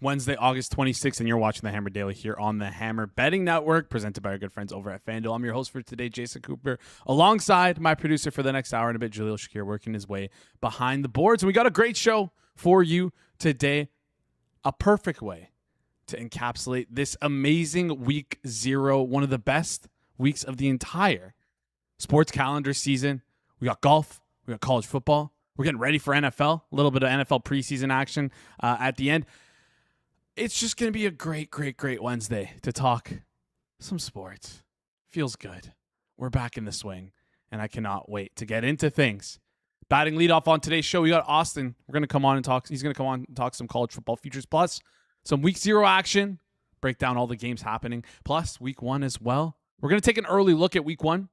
Wednesday, August 26th, and you're watching the Hammer Daily here on the Hammer Betting Network, presented by our good friends over at FanDuel. I'm your host for today, Jason Cooper, alongside my producer for the next hour and a bit, Jaleel Shakir, working his way behind the boards. And we got a great show for you today, a perfect way to encapsulate this amazing week 0, one of the best weeks of the entire sports calendar season. We got golf, we got college football, we're getting ready for NFL, a little bit of NFL preseason action at the end. It's just going to be a great Wednesday to talk some sports. Feels good. We're back in the swing, and I cannot wait to get into things. Batting leadoff on today's show, we got Austin. We're going to come on and talk. He's going to come on and talk some college football futures, plus some week 0 action, break down all the games happening, plus week 1 as well. We're going to take an early look at week 1,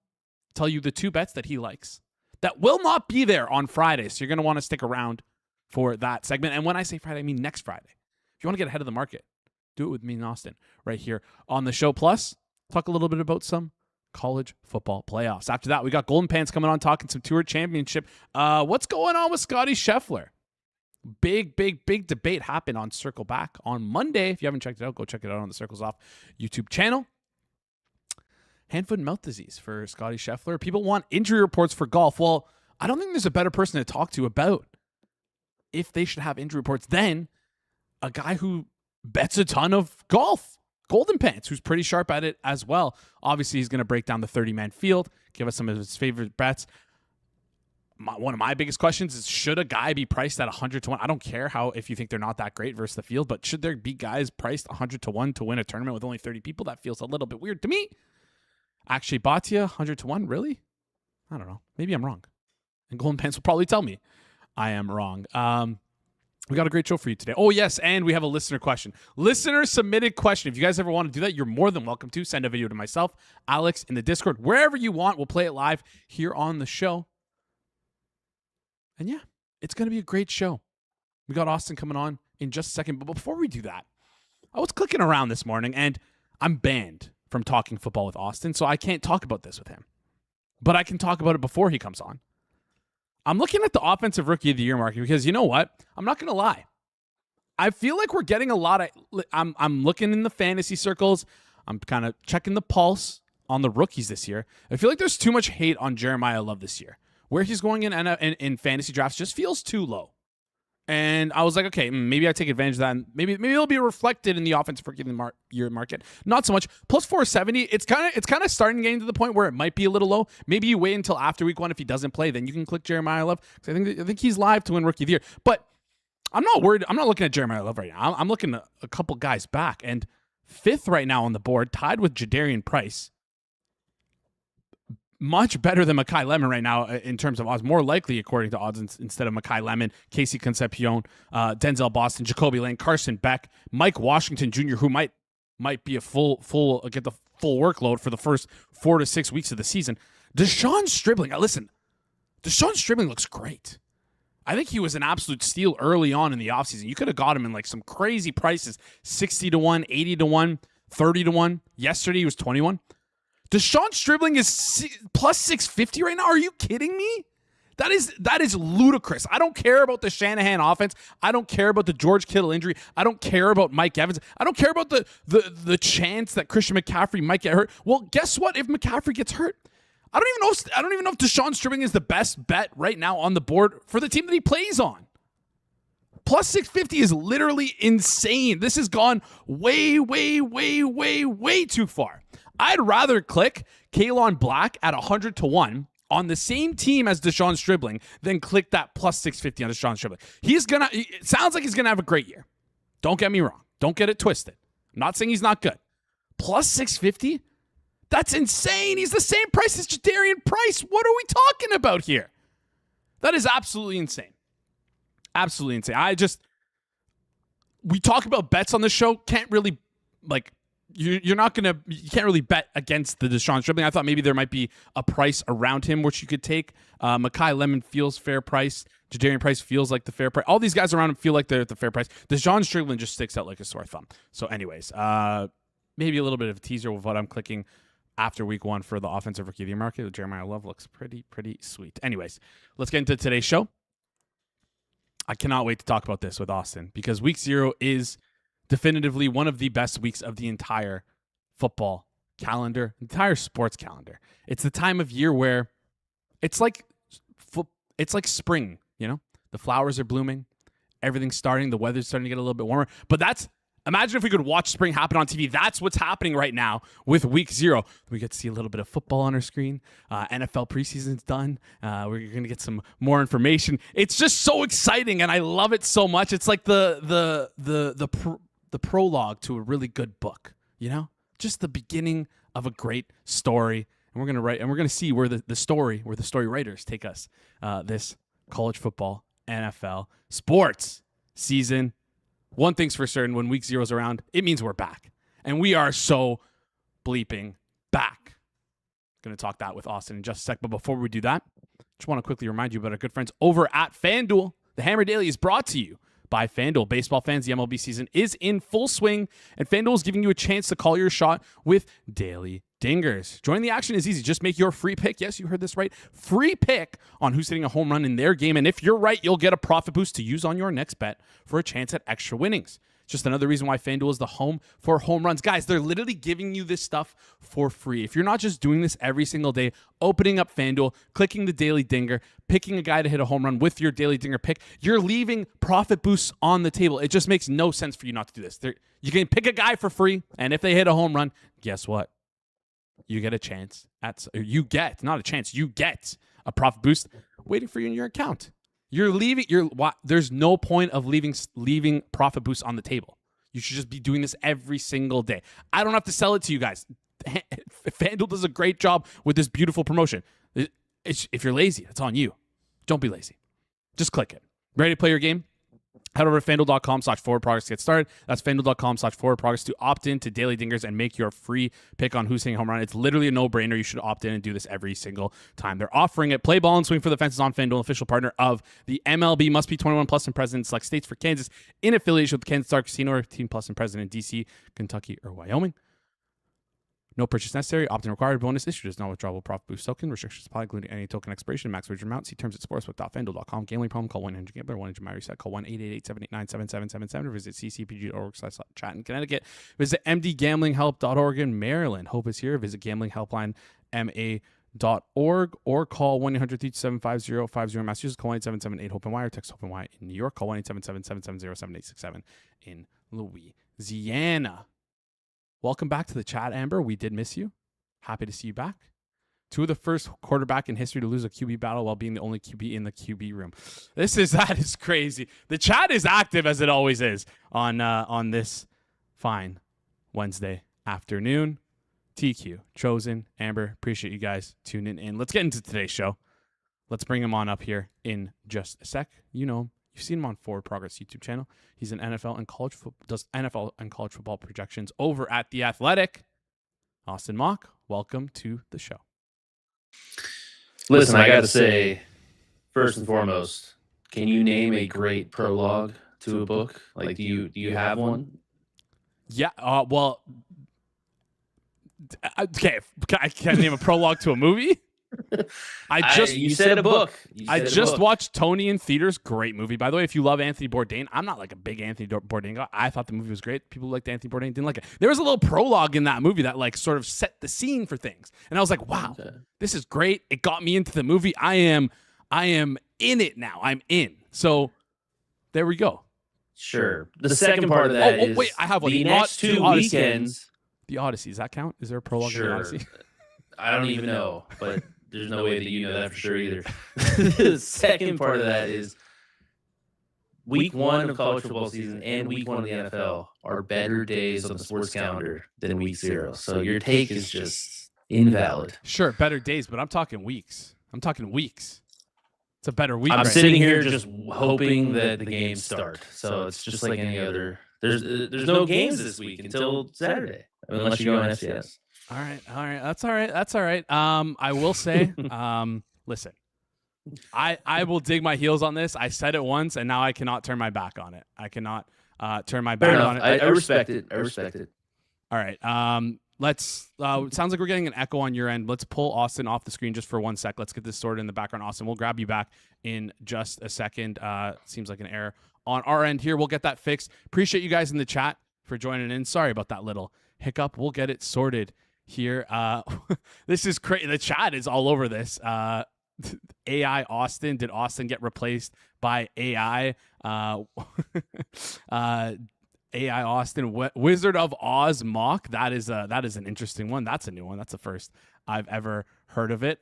tell you the 2 bets that he likes that will not be there on Friday. So you're going to want to stick around for that segment. And when I say Friday, I mean next Friday. If you want to get ahead of the market, do it with me and Austin right here on the show. Plus, talk a little bit about some college football playoffs. After that, we got Golden Pants coming on talking some Tour Championship. What's going on with Scotty Scheffler? Big debate happened on Circle Back on Monday. If you haven't checked it out, go check it out on the Circles Off YouTube channel. Hand, foot, and mouth disease for Scotty Scheffler. People want injury reports for golf. Well, I don't think there's a better person to talk to about if they should have injury reports than a guy who bets a ton of golf, Golden Pants, who's pretty sharp at it as well. Obviously, he's going to break down the 30-man field, give us some of his favorite bets. One of my biggest questions is, should a guy be priced at 100 to 1? I don't care if you think they're not that great versus the field, but should there be guys priced 100 to 1 to win a tournament with only 30 people? That feels a little bit weird to me. Actually, Bhatia, 100 to 1, really? I don't know. Maybe I'm wrong. And Golden Pants will probably tell me I am wrong. We got a great show for you today. Oh, yes, and we have a listener question. Listener-submitted question. If you guys ever want to do that, you're more than welcome to. Send a video to myself, Alex, in the Discord, wherever you want. We'll play it live here on the show. And yeah, it's going to be a great show. We got Austin coming on in just a second. But before we do that, I was clicking around this morning, and I'm banned from talking football with Austin, so I can't talk about this with him. But I can talk about it before he comes on. I'm looking at the Offensive Rookie of the Year market because, you know what? I'm not going to lie. I feel like we're getting a lot of... I'm looking in the fantasy circles. I'm kind of checking the pulse on the rookies this year. I feel like there's too much hate on Jeremiah Love this year. Where he's going in fantasy drafts just feels too low. And I was like, okay, maybe I take advantage of that. And maybe it'll be reflected in the Offensive Rookie of the Year market. Not so much. Plus 470, it's kind of starting getting to the point where it might be a little low. Maybe you wait until after week 1 if he doesn't play, then you can click Jeremiah Love. Because I think he's live to win Rookie of the Year. But I'm not worried. I'm not looking at Jeremiah Love right now. I'm looking at a couple guys back. And 5th right now on the board, tied with Jadarian Price. Much better than Mekhi Lemon right now in terms of odds. More likely, according to odds, instead of Mekhi Lemon, Casey Concepcion, Denzel Boston, Jacoby Lane, Carson Beck, Mike Washington Jr., who might be a get the full workload for the first 4 to 6 weeks of the season. Deshaun Stribling. Now listen, Deshaun Stribling looks great. I think he was an absolute steal early on in the offseason. You could have got him in like some crazy prices, 60 to 1, 80 to 1, 30 to 1. Yesterday he was 21. Deshaun Stribling is plus 650 right now. Are you kidding me? That is ludicrous. I don't care about the Shanahan offense. I don't care about the George Kittle injury. I don't care about Mike Evans. I don't care about the chance that Christian McCaffrey might get hurt. Well, guess what? If McCaffrey gets hurt, I don't even know if Deshaun Stribling is the best bet right now on the board for the team that he plays on. Plus 650 is literally insane. This has gone way too far. I'd rather click Kalon Black at 100 to 1 on the same team as Deshaun Stribling than click that plus 650 on Deshaun Stribling. It sounds like he's going to have a great year. Don't get me wrong. Don't get it twisted. I'm not saying he's not good. Plus 650? That's insane. He's the same price as Jadarian Price. What are we talking about here? That is absolutely insane. Absolutely insane. We talk about bets on the show. Can't really, you can't really bet against the Deshaun Stribling. I thought maybe there might be a price around him which you could take. Mekhi Lemon feels fair price. Jadarian Price feels like the fair price. All these guys around him feel like they're at the fair price. Deshaun Stribling just sticks out like a sore thumb. So anyways, maybe a little bit of a teaser of what I'm clicking after week 1 for the Offensive Rookie of the Year market. Jeremiah Love looks pretty sweet. Anyways, let's get into today's show. I cannot wait to talk about this with Austin because week 0 is definitively one of the best weeks of the entire football calendar, entire sports calendar. It's the time of year where it's like spring, the flowers are blooming, everything's starting, the weather's starting to get a little bit warmer. But imagine if we could watch spring happen on TV. That's what's happening right now with week 0. We get to see a little bit of football on our screen. NFL preseason's done. We're going to get some more information. It's just so exciting, and I love it so much. It's like the prologue to a really good book, just the beginning of a great story. And we're going to see where the story writers take us this college football, NFL, sports season. One thing's for certain, when week 0 is around, it means we're back. And we are so bleeping back. Going to talk that with Austin in just a sec. But before we do that, just want to quickly remind you about our good friends over at FanDuel. The Hammer Daily is brought to you by FanDuel. Baseball fans, the MLB season is in full swing, and FanDuel is giving you a chance to call your shot with daily dingers. Joining the action is easy. Just make your free pick. Yes, you heard this right. Free pick on who's hitting a home run in their game. And if you're right, you'll get a profit boost to use on your next bet for a chance at extra winnings. Just another reason why FanDuel is the home for home runs. Guys, they're literally giving you this stuff for free. If you're not just doing this every single day, opening up FanDuel, clicking the daily dinger, picking a guy to hit a home run with your daily dinger pick, you're leaving profit boosts on the table. It just makes no sense for you not to do this. You can pick a guy for free, and if they hit a home run, guess what? You get a chance you get a profit boost waiting for you in your account. There's no point of leaving profit boosts on the table. You should just be doing this every single day. I don't have to sell it to you guys. FanDuel does a great job with this beautiful promotion. If you're lazy, that's on you. Don't be lazy. Just click it. Ready to play your game? Head over to FanDuel.com/forwardprogress to get started. That's FanDuel.com/forwardprogress to opt in to Daily Dingers and make your free pick on who's hitting home run. It's literally a no-brainer. You should opt in and do this every single time. They're offering it. Play ball and swing for the fences on FanDuel, official partner of the MLB. Must be 21 plus and present in select states. For Kansas, in affiliation with the Kansas Star Casino, or 18 plus and present in D.C., Kentucky, or Wyoming. No purchase necessary. Opt-in required. Bonus issued is not withdrawable profit boost token. Restrictions apply, including any token expiration, max wager amount. See terms at sportsbook.fanduel.com. Gambling problem? Call 1-800-GAMBLER. 1-800-MyReset. Call 1-888-789-7777. Or visit ccpg.org/chat in Connecticut. Visit mdgamblinghelp.org in Maryland. Hope is here. Visit gamblinghelplinema.org or call 1-800-327-5050 Massachusetts. Call 1-877-8-HOPE-NY or text HOPE-NY in New York. Call 1-877-770-7867 in Louisiana. Welcome back to the chat, Amber. We did miss you. Happy to see you back. 2 of the first quarterback in history to lose a QB battle while being the only QB in the QB room. That is crazy. The chat is active as it always is on this fine Wednesday afternoon. TQ, Chosen, Amber, appreciate you guys tuning in. Let's get into today's show. Let's bring him on up here in just a sec. You know him. You've seen him on Forward Progress YouTube channel. He's an NFL and college football projections over at The Athletic. Austin Mock, welcome to the show. Listen, I got to say, first and foremost, can you name a great prologue to a book? Like, do you have one? Yeah. Well, okay. Can I name a prologue to a movie? You said a book. I just watched Tony in theaters. Great movie, by the way. If you love Anthony Bourdain, I'm not like a big Anthony Bourdain guy. I thought the movie was great. People who liked Anthony Bourdain didn't like it. There was a little prologue in that movie that like sort of set the scene for things, and I was like, "Wow, This is great." It got me into the movie. I am in it now. I'm in. So there we go. Sure. The second part of that is wait, I have one. The next 2 weekends. The Odyssey. Does that count? Is there a prologue in the Odyssey? I don't even know, but there's no way that you know that for sure either. The second part of that is week 1 of college football season and week 1 of the NFL are better days on the sports calendar than week 0. So your take is just invalid. Sure, better days, but I'm talking weeks. It's a better week. I'm sitting here just hoping that the games start. So it's just like any other. There's no games this week until Saturday, unless you go on FCS. All right. That's all right. I will say, listen, I will dig my heels on this. I said it once, and now I cannot turn my back on it. I cannot turn my back on it. I respect it. All right. Let's. It sounds like we're getting an echo on your end. Let's pull Austin off the screen just for 1 sec. Let's get this sorted in the background. Austin, we'll grab you back in just a second. Seems like an error on our end here. We'll get that fixed. Appreciate you guys in the chat for joining in. Sorry about that little hiccup. We'll get it sorted here. This is crazy. The chat is all over this. AI Austin. Did Austin get replaced by AI? AI Austin, Wizard of Oz mock. That is an interesting one. That's a new one. That's the first I've ever heard of it.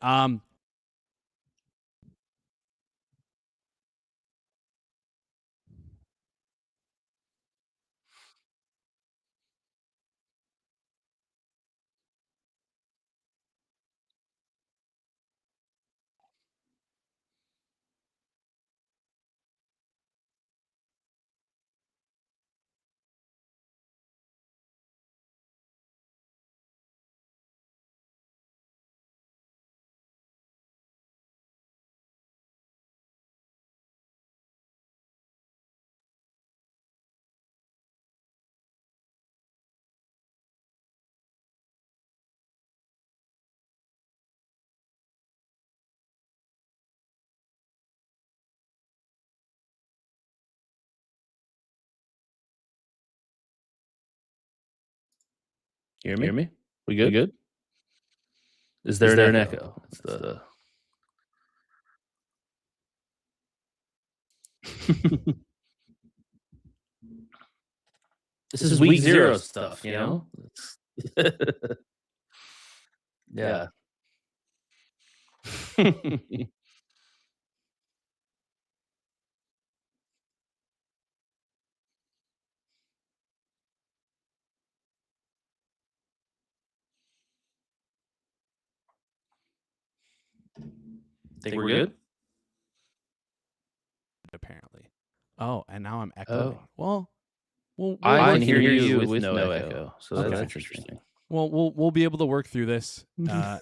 You hear me? We good? We good? Is there an echo? It's the This is week 0 stuff, you know? Yeah. Think we're good? Apparently. Oh, and now I'm echoing. Well, I can hear you with no echo, so that's interesting. Well, we'll be able to work through this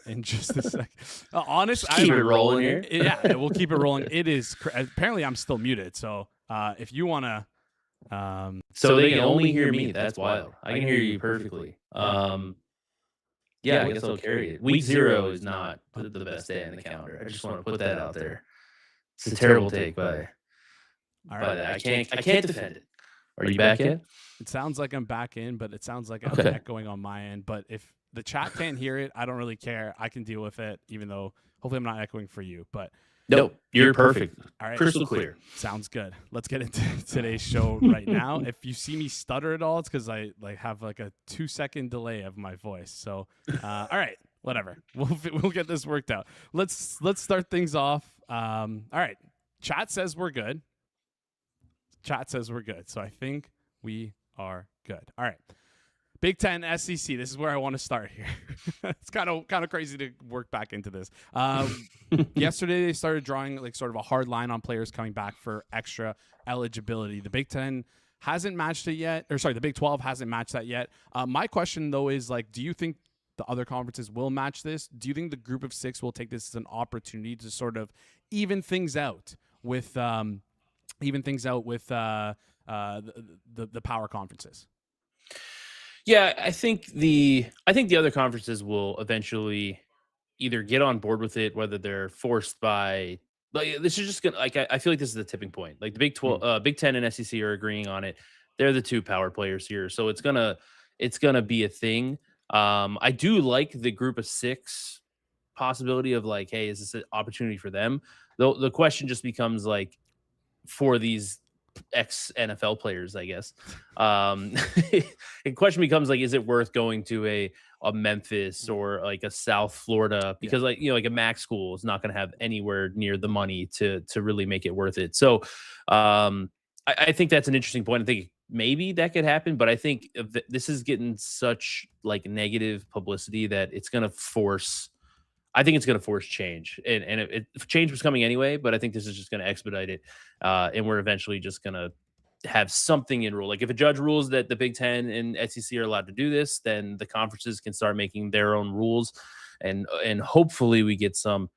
in just a sec. Honestly, keep it rolling here. Yeah, we'll keep it rolling. It is apparently I'm still muted, so if you want to. So they can only hear me. That's wild. I can hear you perfectly. Yeah, I guess I'll carry it. Week 0 is not the best day on the calendar. I just want to put that out there. It's a terrible take, but I can't defend it. Are you back yet? It sounds like I'm back in, but it sounds like I'm echoing on my end. But if the chat can't hear it, I don't really care. I can deal with it, even though hopefully I'm not echoing for you. But nope, you're perfect. All right, crystal clear. Sounds good. Let's get into today's show right now. If you see me stutter at all, it's because I have like a 2-second delay of my voice. So, all right, whatever. We'll get this worked out. Let's start things off. All right, chat says we're good. Chat says we're good. So I think we are good. All right. Big Ten, SEC. This is where I want to start here. It's kind of crazy to work back into this. Yesterday they started drawing like sort of a hard line on players coming back for extra eligibility. The Big Ten hasn't matched it yet, or sorry, the Big 12 hasn't matched that yet. My question though is like, do you think the other conferences will match this? Do you think the Group of 6 will take this as an opportunity to sort of even things out with the power conferences? Yeah, I think the other conferences will eventually either get on board with it, whether they're forced by. Like this is just gonna like I feel like this is the tipping point. Like the Big 12, Big 10, and SEC are agreeing on it. They're the two power players here, so it's gonna be a thing. I do like the Group of 6 possibility of like, hey, is this an opportunity for them? Though the question just becomes like, for these ex-NFL players, I guess. The question becomes like, is it worth going to a Memphis or like a South Florida? Because like, you know, like a MAC school is not going to have anywhere near the money to really make it worth it. So I think that's an interesting point. I think maybe that could happen, but I think this is getting such like negative publicity that it's going to force. I think it's going to force change, and change was coming anyway, but I think this is just going to expedite it, and we're eventually just going to have something in rule. Like if a judge rules that the Big Ten and SEC are allowed to do this, then the conferences can start making their own rules, and hopefully we get some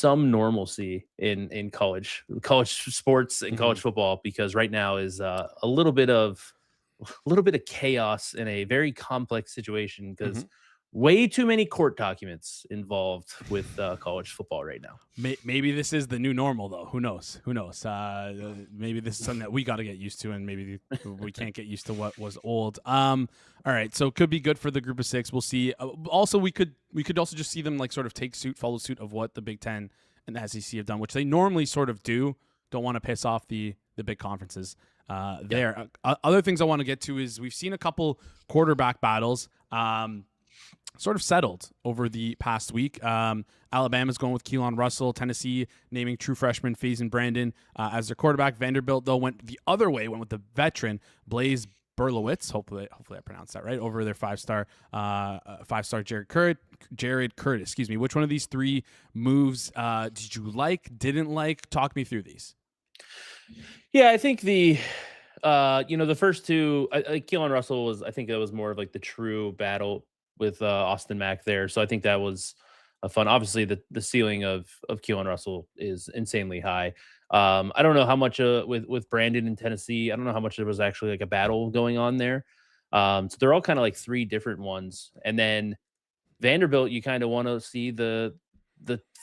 normalcy in college sports and college football, because right now is a little bit of chaos in a very complex situation because. way too many court documents involved with college football right now. Maybe this is the new normal, though. Who knows? Who knows? Maybe this is something that we got to get used to, and maybe we can't get used to what was old. All right, so it could be good for the group of 6. We'll see. Also, we could also just see them like sort of follow suit of what the Big Ten and the SEC have done, which they normally sort of do. Don't want to piss off the big conferences there. Other things I want to get to is we've seen a couple quarterback battles. Sort of settled over the past week. Alabama's going with Keelan Russell. Tennessee naming true freshman Faison Brandon as their quarterback. Vanderbilt, though, went the other way, went with the veteran Blaise Berlowitz. Hopefully I pronounced that right. Over their five-star Jared Curtis. Excuse me. Which one of these 3 moves did you like? Didn't like? Talk me through these. Yeah, I think the first 2. Keelan Russell was. I think that was more of like the true battle with Austin Mack there. So I think that was fun. Obviously, the ceiling of Keelan Russell is insanely high. I don't know how much with Brandon in Tennessee. I don't know how much there was actually like a battle going on there. So they're all kind of like 3 different ones. And then Vanderbilt, you kind of want to see the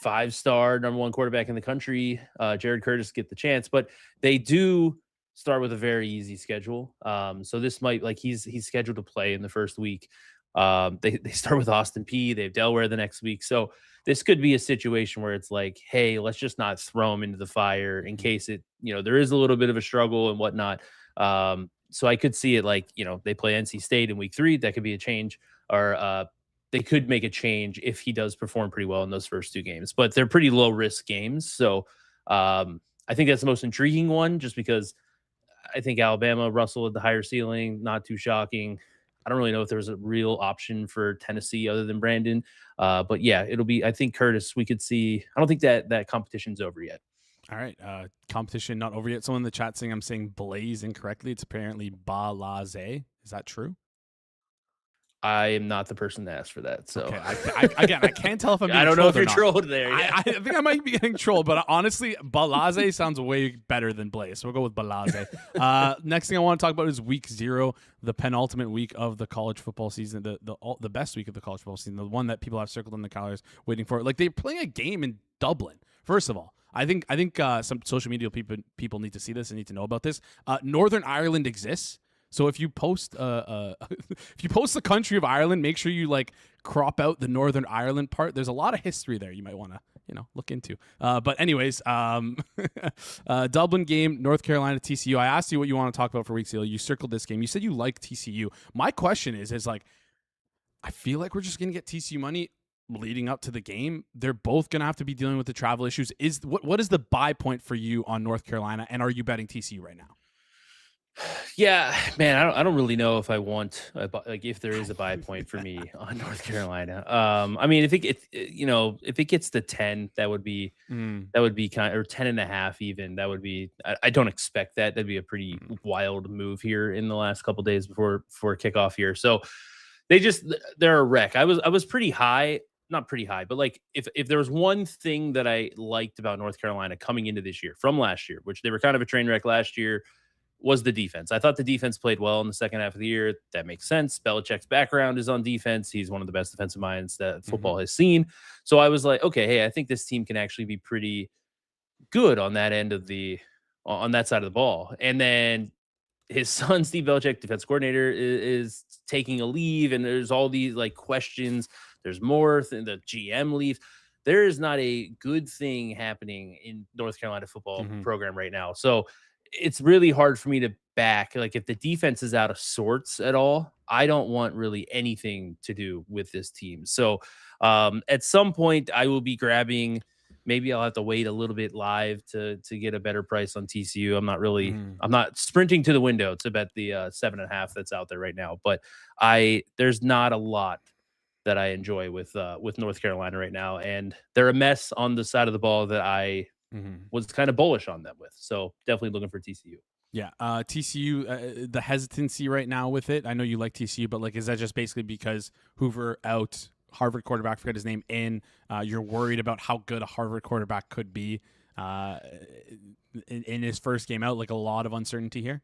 5-star number 1 quarterback in the country, Jared Curtis, get the chance. But they do start with a very easy schedule. So this might like he's scheduled to play in the first week. They start with Austin Peay. They have Delaware the next week. So this could be a situation where it's like, hey, let's just not throw them into the fire in case there is a little bit of a struggle and whatnot. So I could see it like, they play NC State in week 3. That could be a change, or they could make a change if he does perform pretty well in those first 2 games, but they're pretty low risk games. So I think that's the most intriguing one, just because I think Alabama, Russell at the higher ceiling, not too shocking. I don't really know if there was a real option for Tennessee other than Brandon. But yeah, it'll be, I think Curtis, we could see, I don't think that competition's over yet. All right. Competition not over yet. Someone in the chat saying I'm saying Blaze incorrectly. It's apparently Balaze. Is that true? I am not the person to ask for that. So okay. I can't tell if I'm being I don't know if you're not. trolled there. Yeah. I think I might be getting trolled, but honestly, Balaze sounds way better than Blaze. So we'll go with Balaze. Next thing I want to talk about is week 0, the penultimate week of the college football season, the best week of the college football season, the one that people have circled on the calendars waiting for. Like, they're playing a game in Dublin. First of all, I think some social media people need to see this and need to know about this. Northern Ireland exists. So if you post the country of Ireland, make sure you like crop out the Northern Ireland part. There's a lot of history there you might want to look into. But anyways, Dublin game, North Carolina TCU. I asked you what you want to talk about for week 0. You circled this game. You said you like TCU. My question is like, I feel like we're just gonna get TCU money leading up to the game. They're both gonna have to be dealing with the travel issues. What is the buy point for you on North Carolina, and are you betting TCU right now? Yeah, man, I don't really know if I want if there is a buy point for me on North Carolina. I mean, if it gets to 10, that would be kind of, or 10.5 even. That would be. I don't expect that. That'd be a pretty wild move here in the last couple days before kickoff here. So they're a wreck. I was pretty high. Not pretty high, but like if there was one thing that I liked about North Carolina coming into this year from last year, which they were kind of a train wreck last year, was the defense. I thought the defense played well in the second half of the year. That makes sense. Belichick's background is on defense. He's one of the best defensive minds that football has seen. So I was like, okay, hey, I think this team can actually be pretty good on that end of on that side of the ball. And then his son, Steve Belichick, defense coordinator, is taking a leave, and there's all these like questions. There's more, the GM leave. There is not a good thing happening in North Carolina football program right now. So it's really hard for me to back. Like, if the defense is out of sorts at all, I don't want really anything to do with this team. So at some point I will be grabbing, maybe I'll have to wait a little bit live to get a better price on TCU. I'm not sprinting to the window to bet the 7.5 that's out there right now, but there's not a lot that I enjoy with North Carolina right now. And they're a mess on the side of the ball that I was kind of bullish on them with. So definitely looking for TCU. Yeah. TCU, the hesitancy right now with it. I know you like TCU, but like, is that just basically because Hoover out, Harvard quarterback, forget his name, in, you're worried about how good a Harvard quarterback could be in his first game out? Like, a lot of uncertainty here.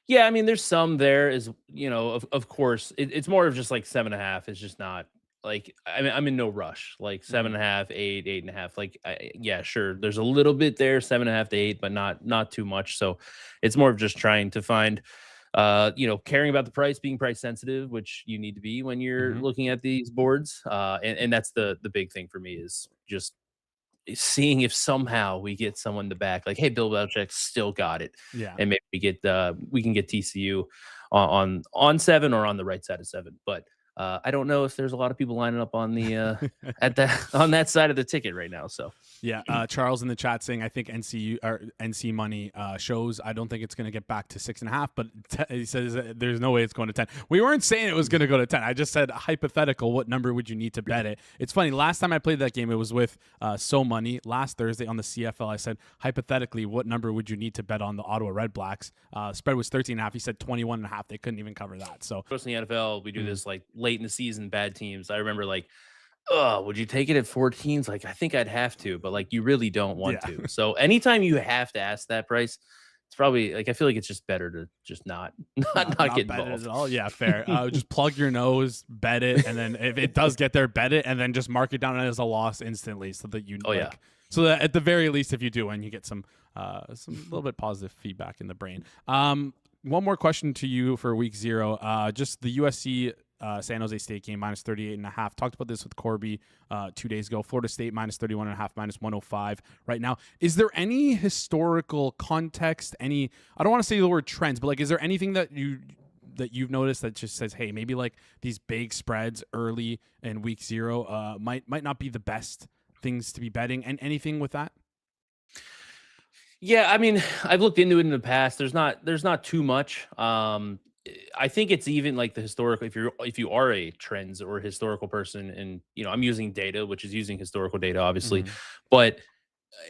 Yeah, I mean, there's some there is, of course, it's more of just like 7.5. It's just not like, I mean, I'm in no rush. Like Mhm. 7.5, 8, 8.5. Like, yeah, sure. There's a little bit there, 7.5 to 8, but not too much. So it's more of just trying to find, caring about the price, being price sensitive, which you need to be when you're Mhm. looking at these boards. And that's the big thing for me is just seeing if somehow we get someone to back, like, hey, Bill Belichick still got it, Yeah. and maybe we can get TCU on 7 or on the right side of 7. But I don't know if there's a lot of people lining up on the at that on that side of the ticket right now. So Yeah, Charles in the chat saying I think NCU or NC money shows. I don't think it's going to get back to 6.5, but he says there's no way it's going to 10. We weren't saying it was going to go to 10. I just said hypothetical. What number would you need to bet it? It's funny. Last time I played that game, it was with So Money. Last Thursday on the CFL, I said hypothetically, what number would you need to bet on the Ottawa Red Blacks? Spread was 13.5. He said 21.5. They couldn't even cover that. So, in the NFL, we do mm, this like late in the season, bad teams. I remember like, oh, would you take it at 14s? Like, I think I'd have to, but like, you really don't want yeah. to. So, anytime you have to ask that price, it's probably like, I feel like it's just better to just not, not Not get bet it at involved. all. Yeah, fair. Just plug your nose, bet it, and then if it does get there, bet it, and then just mark it down as a loss instantly, so that you Oh, yeah. so that at the very least, if you do, and you get some little bit positive feedback in the brain. One more question to you for week 0. Just the USC San Jose State game minus 38.5. Talked about this with Corby 2 days ago. Florida State minus 31.5, minus 105 right now. Is there any historical context? I don't want to say the word trends, but like, is there anything that you've noticed that just says, hey, maybe like these big spreads early in week 0 might not be the best things to be betting, and anything with that? Yeah, I mean, I've looked into it in the past. There's not too much. I think it's even like the historical. If you are a trends or historical person, and I'm using data, which is using historical data, obviously, Mm-hmm. but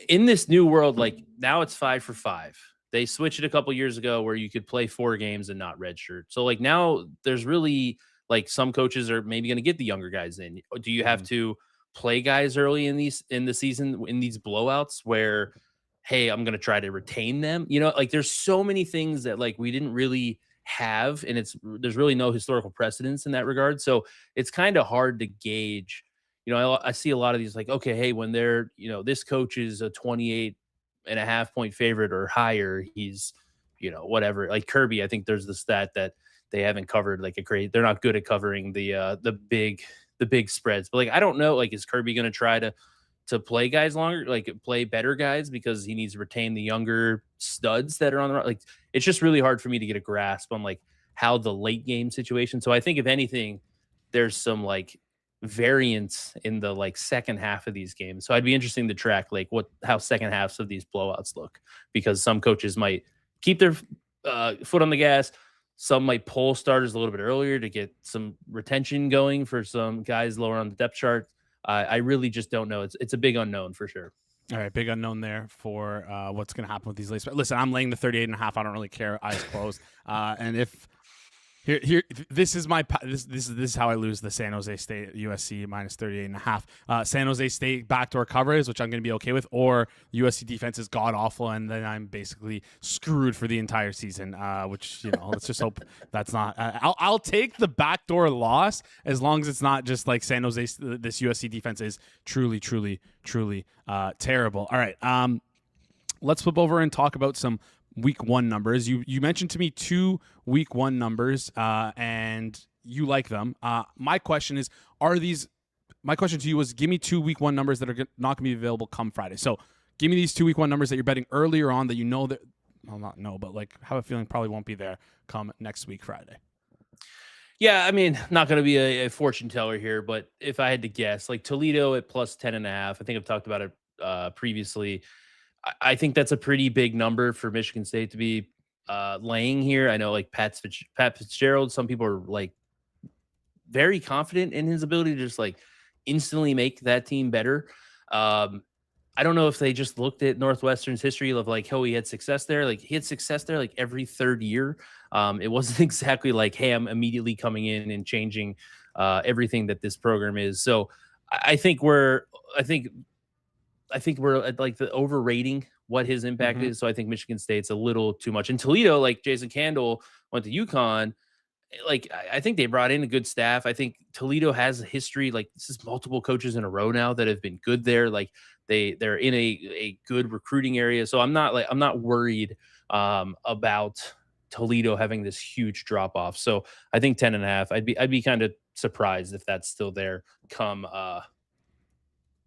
in this new world, like now it's 5 for 5. They switched it a couple years ago where you could play 4 games and not redshirt. So like now there's really like some coaches are maybe going to get the younger guys in. Do you have Mm-hmm. to play guys early in the season in these blowouts where, hey, I'm going to try to retain them? Like there's so many things that like we didn't really have, and there's really no historical precedence in that regard. So it's kind of hard to gauge. I see a lot of these like, okay, hey, when they're, this coach is a 28.5 point favorite or higher, he's, whatever. Like Kirby, I think there's the stat that they haven't covered like a great. They're not good at covering the big spreads. But like, I don't know. Like, is Kirby going to try to play guys longer, like play better guys because he needs to retain the younger studs that are on the like? It's just really hard for me to get a grasp on like how the late game situation. So I think if anything, there's some like variance in the like second half of these games. So I'd be interesting to track like how second halves of these blowouts look, because some coaches might keep their foot on the gas. Some might pull starters a little bit earlier to get some retention going for some guys lower on the depth chart. I really just don't know. It's a big unknown for sure. All right, big unknown there for what's going to happen with these late. Listen, I'm laying the 38.5. I don't really care. Eyes closed. And if here, this is this is how I lose the San Jose State USC minus 38.5. San Jose State backdoor covers, which I'm going to be okay with, or USC defense is god awful, and then I'm basically screwed for the entire season. Which let's just hope that's not. I'll take the backdoor loss as long as it's not just like San Jose. This USC defense is truly terrible. All right, let's flip over and talk about some week 1 numbers. You mentioned to me 2 week 1 numbers, and you like them. My question to you was, give me 2 week 1 numbers that are not going to be available come Friday. So give me these 2 week 1 numbers that you're betting earlier on that that, well, not know, but like have a feeling probably won't be there come next week Friday. Yeah, I mean, not going to be a fortune teller here, but if I had to guess, like Toledo at plus 10.5, I think I've talked about it previously. I think that's a pretty big number for Michigan State to be laying here. I know like Pat Fitzgerald, some people are like very confident in his ability to just like instantly make that team better. I don't know if they just looked at Northwestern's history of like, oh, he had success there. Like he had success there like every third year. It wasn't exactly like, hey, I'm immediately coming in and changing everything that this program is. So I think we're at like the overrating what his impact is. So I think Michigan State's a little too much. And Toledo, like Jason Candle went to UConn, like I think they brought in a good staff. I think Toledo has a history. Like this is multiple coaches in a row now that have been good there. Like they're in a good recruiting area. So I'm not worried about Toledo having this huge drop off. So I think 10.5. I'd be kind of surprised if that's still there come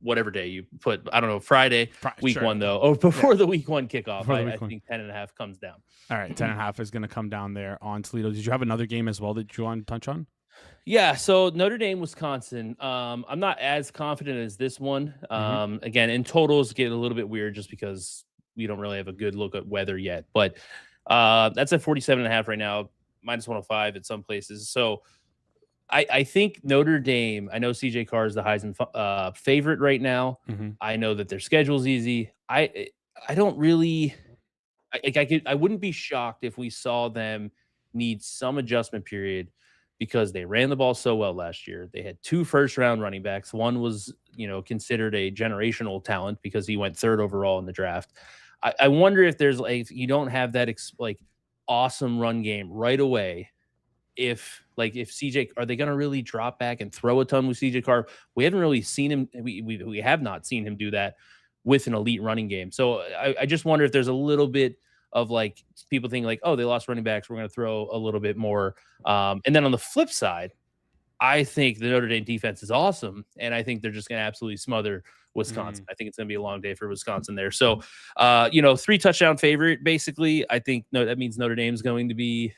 whatever day you put. I don't know, Friday, week one though, or before the week one kickoff. I think 10.5 comes down. All right, 10.5 is going to come down there on Toledo. Did you have another game as well that you want to touch on? Yeah, so Notre Dame, Wisconsin. I'm not as confident as this one. Again, in totals get a little bit weird just because we don't really have a good look at weather yet. But that's at 47.5 right now, minus 105 at some places. So I think Notre Dame, I know CJ Carr is the Heisman favorite right now. I know that their schedule's easy. I don't really I wouldn't be shocked if we saw them need some adjustment period because they ran the ball so well last year. They had 2 first-round running backs. One was, considered a generational talent because he went 3rd overall in the draft. I wonder if there's you don't have that awesome run game right away. If CJ, are they going to really drop back and throw a ton with CJ Carr? We haven't really seen him. We have not seen him do that with an elite running game. So I just wonder if there's a little bit of people think they lost running backs. We're going to throw a little bit more. And then on the flip side, I think the Notre Dame defense is awesome. And I think they're just going to absolutely smother Wisconsin. I think it's going to be a long day for Wisconsin there. So, 3 touchdown favorite, basically. I think that means Notre Dame's going to be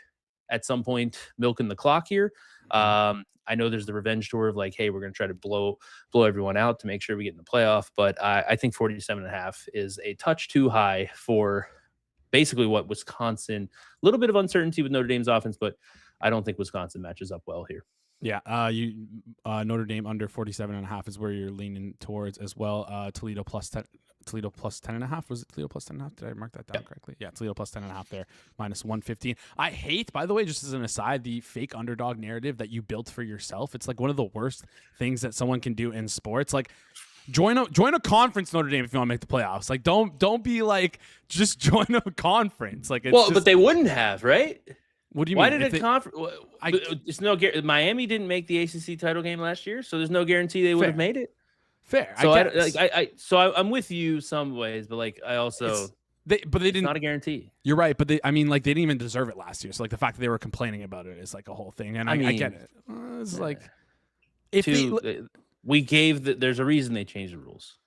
at some point milking the clock here. I know there's the revenge tour of hey, we're going to try to blow everyone out to make sure we get in the playoff. But I think 47.5 is a touch too high for basically what Wisconsin, a little bit of uncertainty with Notre Dame's offense, but I don't think Wisconsin matches up well here. Yeah, Notre Dame under 47.5 is where you're leaning towards as well. Toledo plus 10. Toledo plus 10.5. Was it Toledo plus 10.5? Did I mark that down correctly? Yeah, Toledo plus 10.5 there, minus 115. I hate, by the way, just as an aside, the fake underdog narrative that you built for yourself. It's one of the worst things that someone can do in sports. Join a conference, Notre Dame, if you want to make the playoffs. Don't be just join a conference. But they wouldn't have, right? What do you mean? Why did a conference? It's no. Miami didn't make the ACC title game last year, so there's no guarantee they would have made it. Fair. So I'm with you some ways, but I also they didn't. It's not a guarantee. You're right, but they didn't even deserve it last year. So the fact that they were complaining about it is a whole thing, and I get it. It's there's a reason they changed the rules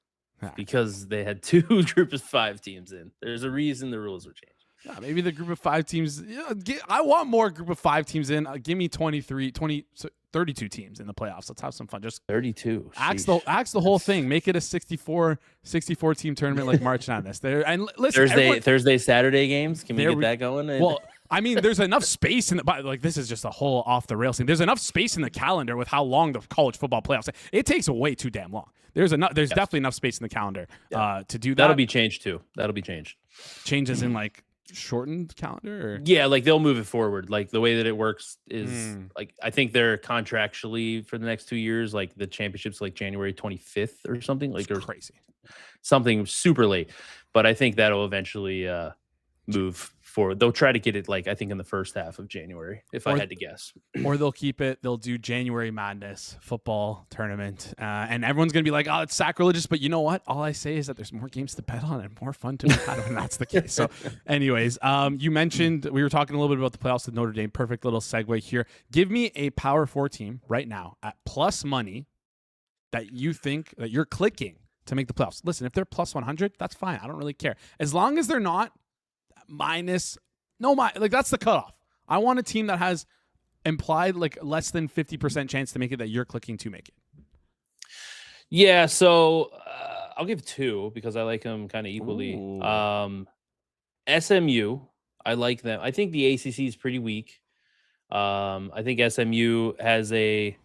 because they had 2 group of 5 teams in. There's a reason the rules were changed. Yeah, maybe the group of 5 teams. I want more group of 5 teams in. Give me 32 teams in the playoffs. Let's have some fun. Just 32. Axe the whole thing. Make it a 64 team tournament like March Madness. There and listen, Thursday, Saturday games. Can we get that going? Well, there's enough space in the this is just a whole off the rails thing. There's enough space in the calendar with how long the college football playoffs. It takes way too damn long. There's definitely enough space in the calendar to do that. That'll be changed too. Changes in shortened calendar? Yeah, they'll move it forward. The way that it works is I think they're contractually for the next 2 years, the championship's January 25th or something. It's crazy. Something super late. But I think that'll eventually move forward. They'll try to get it I think in the first half of January, if I had to guess. Or they'll keep it. They'll do January Madness football tournament, and everyone's gonna be like, "Oh, it's sacrilegious." But you know what? All I say is that there's more games to bet on and more fun to bet on, and that's the case. So, anyways, you mentioned we were talking a little bit about the playoffs with Notre Dame. Perfect little segue here. Give me a Power 4 team right now at plus money that you think that you're clicking to make the playoffs. Listen, if they're plus 100, that's fine. I don't really care as long as they're not minus that's the cutoff. I want a team that has implied less than 50% chance to make it that you're clicking to make it. Yeah, so I'll give 2 because I like them kind of equally. SMU, I like them. I think the ACC is pretty weak. I think SMU has I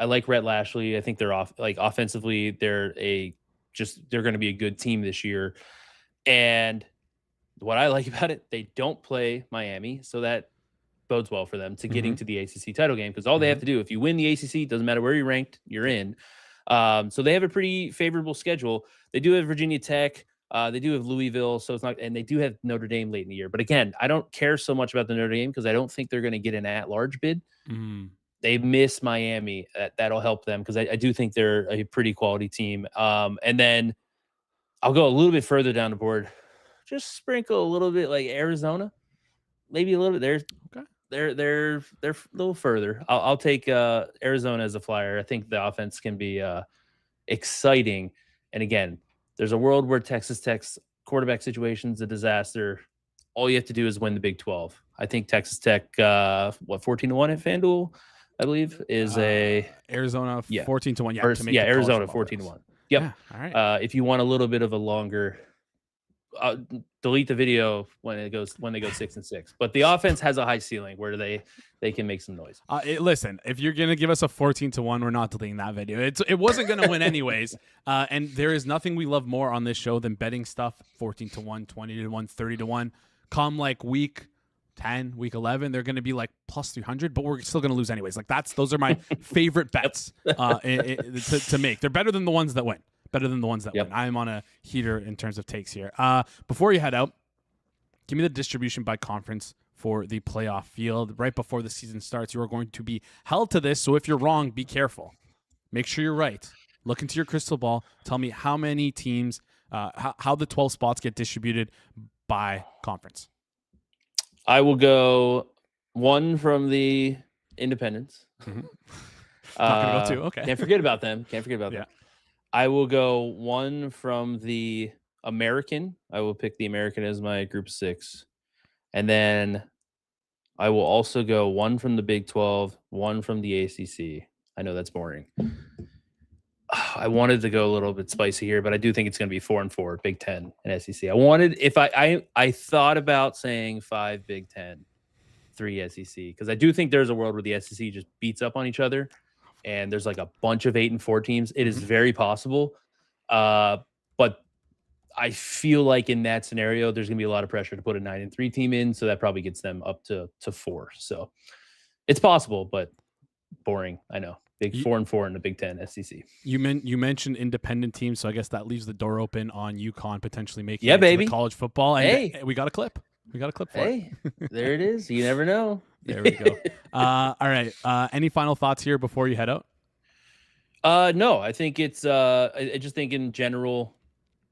like Rhett Lashley. I think they're off offensively. They're going to be a good team this year, and what I like about it, they don't play Miami, so that bodes well for them to getting to the ACC title game because all they have to do, if you win the ACC, doesn't matter where you're ranked, you're in. So they have a pretty favorable schedule. They do have Virginia Tech. They do have Louisville, so it's not, and they do have Notre Dame late in the year. But again, I don't care so much about the Notre Dame because I don't think they're going to get an at-large bid. Mm. They miss Miami. That'll help them because I do think they're a pretty quality team. And then I'll go a little bit further down the board. Just sprinkle a little bit like Arizona, maybe a little bit. They're a little further. I'll take Arizona as a flyer. I think the offense can be exciting. And again, there's a world where Texas Tech's quarterback situation is a disaster. All you have to do is win the Big 12. I think Texas Tech, 14-1 at FanDuel, I believe, is Arizona 14-1. Yeah, Arizona 14-1. Yep. Yeah, all right. If you want a little bit of a longer, delete the video when they go 6-6. But the offense has a high ceiling where they can make some noise. Listen, if you're gonna give us a 14-1, we're not deleting that video. It wasn't gonna win anyways. And there is nothing we love more on this show than betting stuff. 14-1, 20-1, 30-1. Come like week 10, week 11, they're gonna be like plus 300, but we're still gonna lose anyways. Like those are my favorite bets to make. They're better than the ones that win. Win. I'm on a heater in terms of takes here. Before you head out, give me the distribution by conference for the playoff field. Right before the season starts, you are going to be held to this. So if you're wrong, be careful. Make sure you're right. Look into your crystal ball. Tell me how many teams, how the 12 spots get distributed by conference. I will go one from the independents. Mm-hmm. Not going to go two. Okay. Can't forget about them. them. I will go one from the American. I will pick the American as my group 6. And then I will also go one from the Big 12, one from the ACC. I know that's boring. I wanted to go a little bit spicy here, but I do think it's going to be 4-4, Big 10 and SEC. I thought about saying 5 Big 10, 3 SEC, because I do think there's a world where the SEC just beats up on each other and there's like a bunch of 8-4 teams. It is very possible. But I feel like in that scenario, there's going to be a lot of pressure to put a 9-3 team in. So that probably gets them up to 4. So it's possible, but boring. I know. Big 4-4 in the Big 10 SEC. You mentioned independent teams, so I guess that leaves the door open on UConn potentially making baby. college football. And we got a clip. We got a clip for it. There it is. You never know. There we go. All right. Any final thoughts here before you head out? No, I think it's. I just think in general,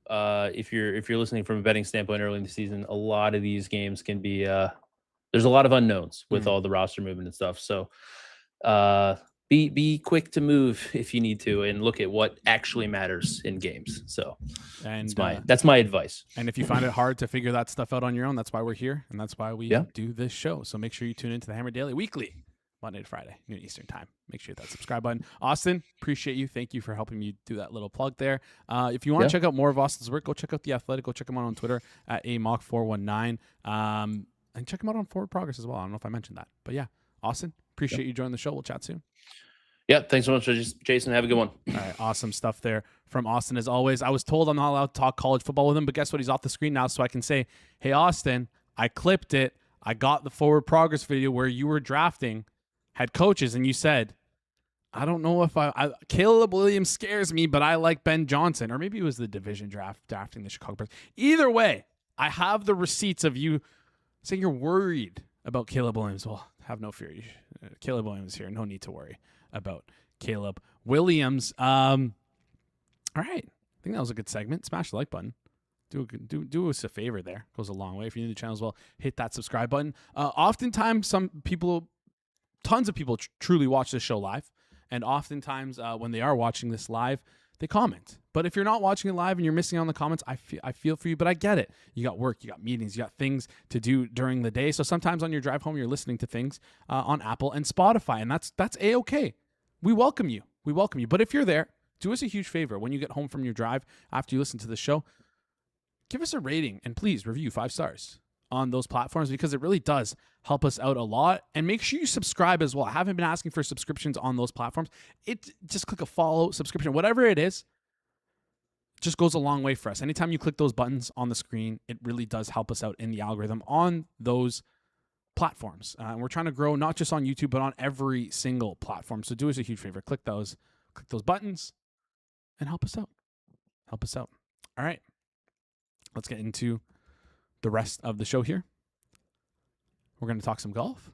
if you're listening from a betting standpoint early in the season, a lot of these games can be. There's a lot of unknowns with all the roster movement and stuff. So, be quick to move if you need to, and look at what actually matters in games. So, and that's my advice. And if you find it hard to figure that stuff out on your own, that's why we're here, and that's why we do this show. So make sure you tune into the Hammer Daily weekly, Monday to Friday, noon Eastern time. Make sure you hit that subscribe button. Austin, appreciate you. Thank you for helping me do that little plug there. If you want to check out more of Austin's work, go check out The Athletic. Go check him out on Twitter at amock419. And check him out on Forward Progress as well. I don't know if I mentioned that. But yeah, Austin, appreciate you joining the show. We'll chat soon. Yeah, thanks so much, Jason. Have a good one. All right, awesome stuff there from Austin as always. I was told I'm not allowed to talk college football with him, but guess what? He's off the screen now, so I can say, hey, Austin, I clipped it. I got the Forward Progress video where you were drafting head coaches, and you said, I don't know if Caleb Williams scares me, but I like Ben Johnson. Or maybe it was the division drafting the Chicago Bears. Either way, I have the receipts of you saying you're worried about Caleb Williams. Well, have no fear. Caleb Williams is here. No need to worry about Caleb Williams. All right. I think that was a good segment. Smash the like button. Do us a favor there. Goes a long way. If you're new to the channel as well, hit that subscribe button. Oftentimes, tons of people truly watch this show live. And oftentimes, when they are watching this live, they comment. But if you're not watching it live and you're missing out on the comments, I feel for you, but I get it. You got work, you got meetings, you got things to do during the day. So sometimes on your drive home, you're listening to things on Apple and Spotify, and that's A-okay. We welcome you. But if you're there, do us a huge favor. When you get home from your drive after you listen to the show, give us a rating and please review 5 stars on those platforms, because it really does help us out a lot. And make sure you subscribe as well. I haven't been asking for subscriptions on those platforms. Just click a follow, subscription, whatever it is, just goes a long way for us. Anytime you click those buttons on the screen, it really does help us out in the algorithm on those platforms. And we're trying to grow not just on YouTube, but on every single platform. So do us a huge favor. Click those buttons and help us out. All right. let's get into the rest of the show here. We're going to talk some golf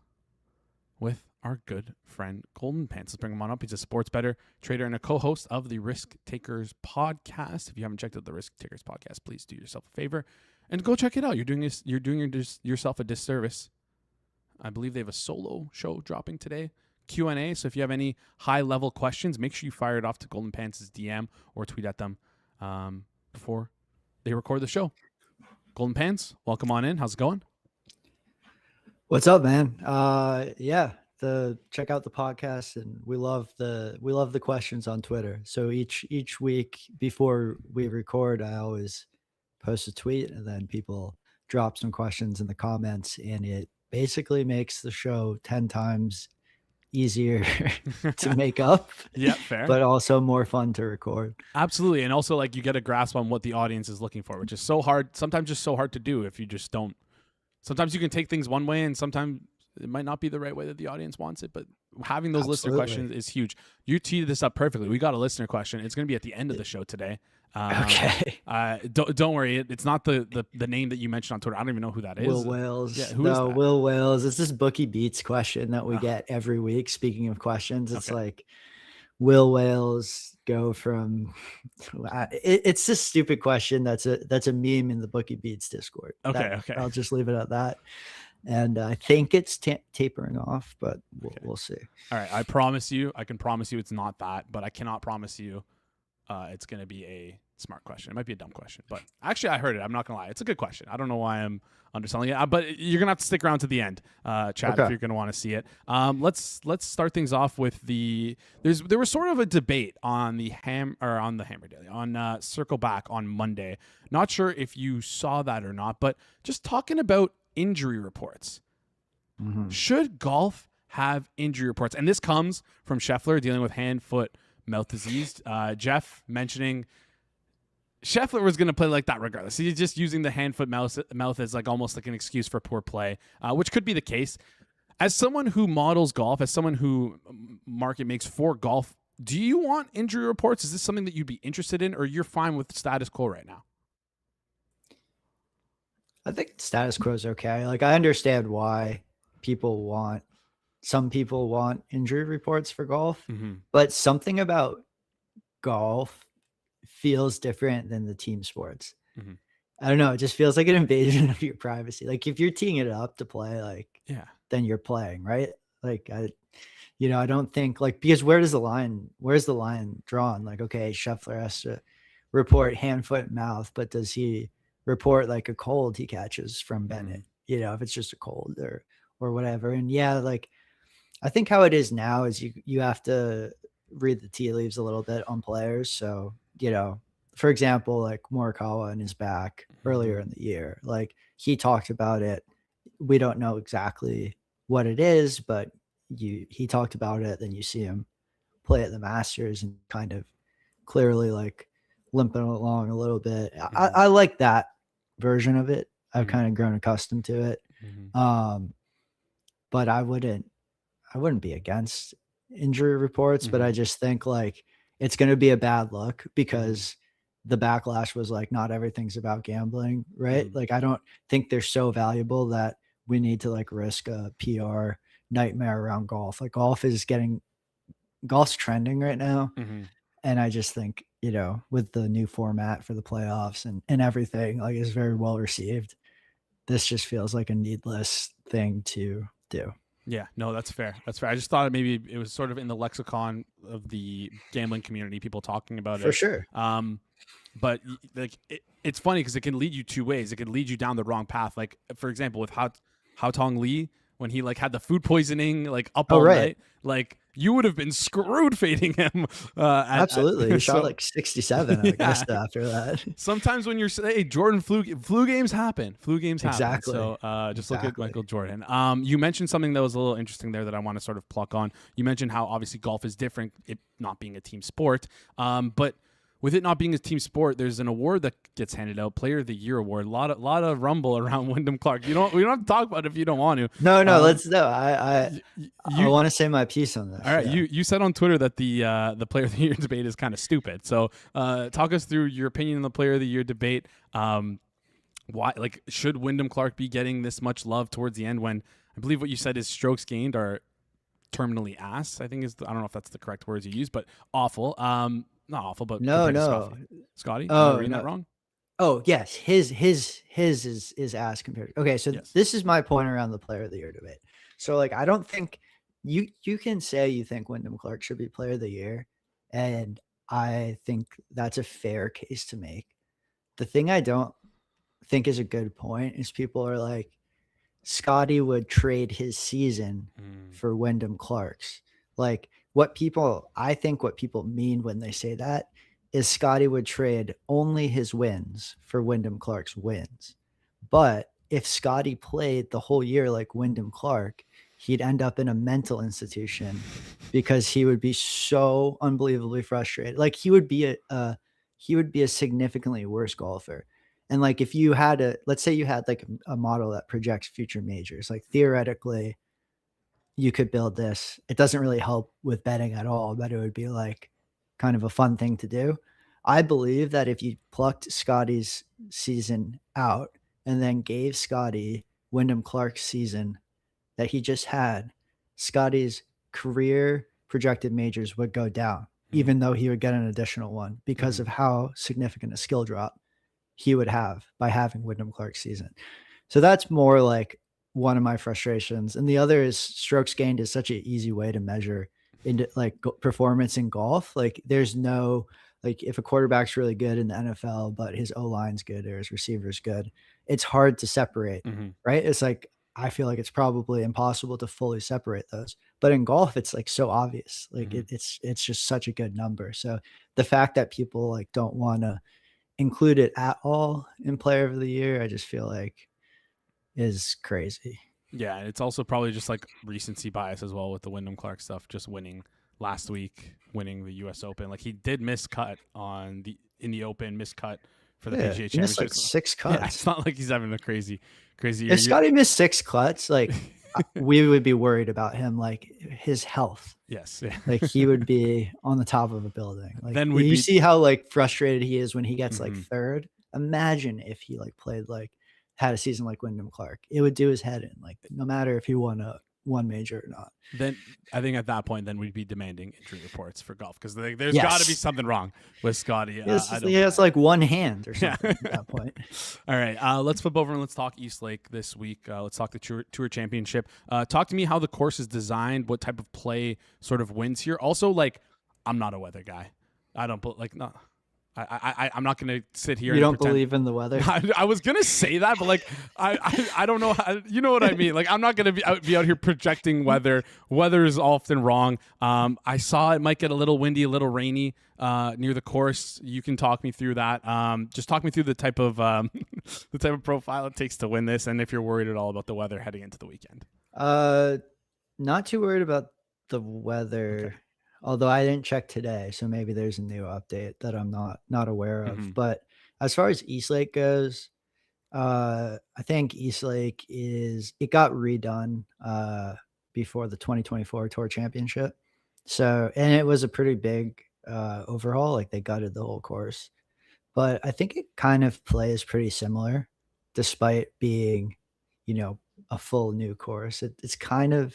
with our good friend Golden Pants. Let's bring him on up. He's a sports bettor, trader, and a co-host of the Risk Takers podcast. If you haven't checked out the Risk Takers podcast, please do yourself a favor and go check it out. You're doing yourself a disservice. I believe they have a solo show dropping today, Q&A. So if you have any high-level questions, make sure you fire it off to Golden Pants' DM or tweet at them before they record the show. Golden Pants, welcome on in. How's it going? What's up, man? Check out the podcast, and we love the questions on Twitter. So each week before we record, I always post a tweet, and then people drop some questions in the comments, and it basically makes the show 10 times easier to make up. Yeah, fair. But also more fun to record. Absolutely. And also, like, you get a grasp on what the audience is looking for, which is so hard, sometimes just so hard to do if you just don't. Sometimes you can take things one way, and sometimes it might not be the right way that the audience wants it, but having those listener questions is huge. You teed this up perfectly. We got a listener question. It's going to be at the end of the show today. Okay. Don't worry. It's not the name that you mentioned on Twitter. I don't even know who that is. Will Wales. Yeah, who is that? Will Wales. It's this Bookie Beats question that we get every week. Speaking of questions, it's like, will Wales go from? It's this stupid question. That's a meme in the Bookie Beats Discord. Okay. I'll just leave it at that. And I think it's tapering off, but we'll see. All right. I can promise you it's not that, but I cannot promise you it's going to be a smart question. It might be a dumb question, but actually I heard it. I'm not going to lie. It's a good question. I don't know why I'm underselling it, but you're going to have to stick around to the end, Chad, if you're going to want to see it. Let's start things off with there was sort of a debate on the Hammer Daily on Circle Back on Monday. Not sure if you saw that or not, but just talking about injury reports. Mm-hmm. Should golf have injury reports? And this comes from Scheffler dealing with hand, foot, mouth disease. Jeff mentioning Scheffler was going to play like that regardless. He's just using the hand, foot, mouth as like almost like an excuse for poor play, which could be the case. As someone who models golf, as someone who market makes for golf, do you want injury reports? Is this something that you'd be interested in, or you're fine with status quo right now? I think status quo is okay. Like, I understand why some people want injury reports for golf, but something about golf feels different than the team sports. I don't know. It just feels like an invasion of your privacy. Like, if you're teeing it up to play, then you're playing, right? Like, I don't think, like, because where's the line drawn? Like, okay, Scheffler has to report hand, foot, mouth, but does he report like a cold he catches from Bennett, if it's just a cold or whatever? And like, I think how it is now is you have to read the tea leaves a little bit on players. So, for example, like Morikawa and his back earlier in the year, like, he talked about it. We don't know exactly what it is, but he talked about it. Then you see him play at the Masters and kind of clearly like limping along a little bit. I like that version of it. I've kind of grown accustomed to it. But I wouldn't be against injury reports, but I just think like it's going to be a bad look because the backlash was like, not everything's about gambling, right? Like, I don't think they're so valuable that we need to like risk a PR nightmare around golf. Like, golf's trending right now. And I just think, with the new format for the playoffs and everything, like, it's very well received. This just feels like a needless thing to do. Yeah, no, that's fair. I just thought maybe it was sort of in the lexicon of the gambling community, people talking about it. For sure. But like, it's funny because it can lead you two ways. It could lead you down the wrong path. Like, for example, with Hao Tong Lee, when he like had the food poisoning like up all night, like, you would have been screwed fading him. Absolutely. He shot like 67, I guess, after that. Sometimes when Jordan flu games happen. Exactly. So just look at Michael Jordan. You mentioned something that was a little interesting there that I want to sort of pluck on. You mentioned how obviously golf is different, it not being a team sport. But with it not being a team sport, there's an award that gets handed out, Player of the Year award. A lot of rumble around Wyndham Clark. We don't have to talk about it if you don't want to. No. I want to say my piece on this. All right, yeah. You said on Twitter that the Player of the Year debate is kind of stupid. So talk us through your opinion on the Player of the Year debate. why, like, should Wyndham Clark be getting this much love towards the end when I believe what you said is strokes gained are terminally ass, I think I don't know if that's the correct words you use, but awful. Not awful, but compared to Scotty. Am I reading that wrong? Oh yes, his is ass compared. Okay, so Yes. this is my point around the player of the year debate. So like, I don't think you can say you think Wyndham Clark should be player of the year, and I think that's a fair case to make. The thing I don't think is a good point is people are like, Scotty would trade his season for Wyndham Clark's. Like I think what people mean when they say that is Scotty would trade only his wins for Wyndham Clark's wins. But if Scotty played the whole year like Wyndham Clark, he'd end up in a mental institution because he would be so unbelievably frustrated. Like he would be a significantly worse golfer. And like if you had let's say you had like a model that projects future majors, like theoretically you could build this. It doesn't really help with betting at all, but it would be like kind of a fun thing to do. I believe that if you plucked Scotty's season out and then gave Scotty Wyndham Clark's season that he just had, Scotty's career projected majors would go down, even though he would get an additional one because of how significant a skill drop he would have by having Wyndham Clark's season. So that's more like one of my frustrations. And the other is strokes gained is such an easy way to measure into like performance in golf. Like there's no, like if a quarterback's really good in the NFL, but his O-line's good or his receiver's good, it's hard to separate, right? It's like, I feel like it's probably impossible to fully separate those. But in golf, it's like so obvious. Like it's just such a good number. So the fact that people like don't want to include it at all in player of the year, I just feel like is crazy. Yeah, and it's also probably just like recency bias as well with the Wyndham Clark stuff, just winning last week, winning the US Open. Like he did miss cut in the Open, miss cut for the PGA Championship. Missed like 6 cuts. Yeah, it's not like he's having a crazy year. If Scotty missed 6 cuts, like we would be worried about him, like his health. Yes. Yeah. Like he would be on the top of a building. Like then you see how like frustrated he is when he gets like third. Imagine if he like played like had a season like Wyndham Clark. It would do his head in, like no matter if he won one major or not. Then I think at that point, then we'd be demanding injury reports for golf because there's got to be something wrong with Scotty. He has like one hand or something at that point. All right, let's flip over and let's talk East Lake this week. Let's talk the Tour Championship. Talk to me how the course is designed, what type of play sort of wins here. Also, like, I'm not a weather guy. I don't like no. I'm not going to sit here. You don't believe in the weather? I was going to say that, but like, I don't know. You know what I mean? Like, I'm not going to be out here projecting weather. Weather is often wrong. I saw it might get a little windy, a little rainy near the course. You can talk me through that. Just talk me through the type of profile it takes to win this, and if you're worried at all about the weather heading into the weekend. Not too worried about the weather. Okay. Although I didn't check today, so maybe there's a new update that I'm not aware of. But as far as East Lake goes, I think East Lake it got redone before the 2024 Tour Championship. So, and it was a pretty big overhaul. Like they gutted the whole course. But I think it kind of plays pretty similar, despite being, a full new course. It's kind of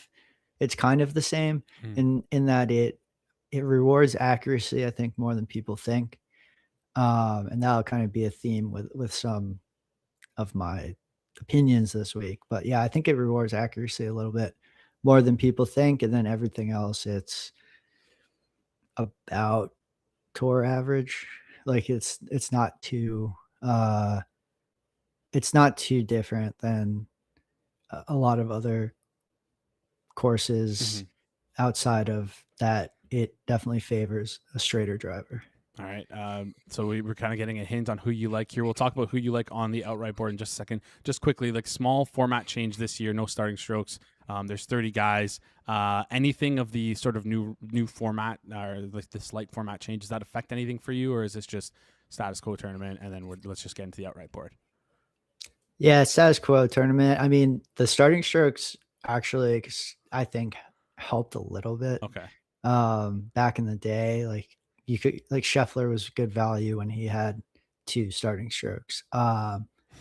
the same in that it rewards accuracy, I think, more than people think. And that'll kind of be a theme with some of my opinions this week. But yeah, I think it rewards accuracy a little bit more than people think. And then everything else, it's about tour average. Like it's not too different than a lot of other courses outside of that. It definitely favors a straighter driver. All right. So we were kind of getting a hint on who you like here. We'll talk about who you like on the outright board in just a second. Just quickly, like small format change this year, no starting strokes. There's 30 guys. Anything of the sort of new format or like the slight format change, does that affect anything for you, or is this just status quo tournament and then let's just get into the outright board? Yeah, status quo tournament. I mean, the starting strokes actually, I think, helped a little bit. Okay. Back in the day, like you could, like Scheffler was good value when he had 2 starting strokes.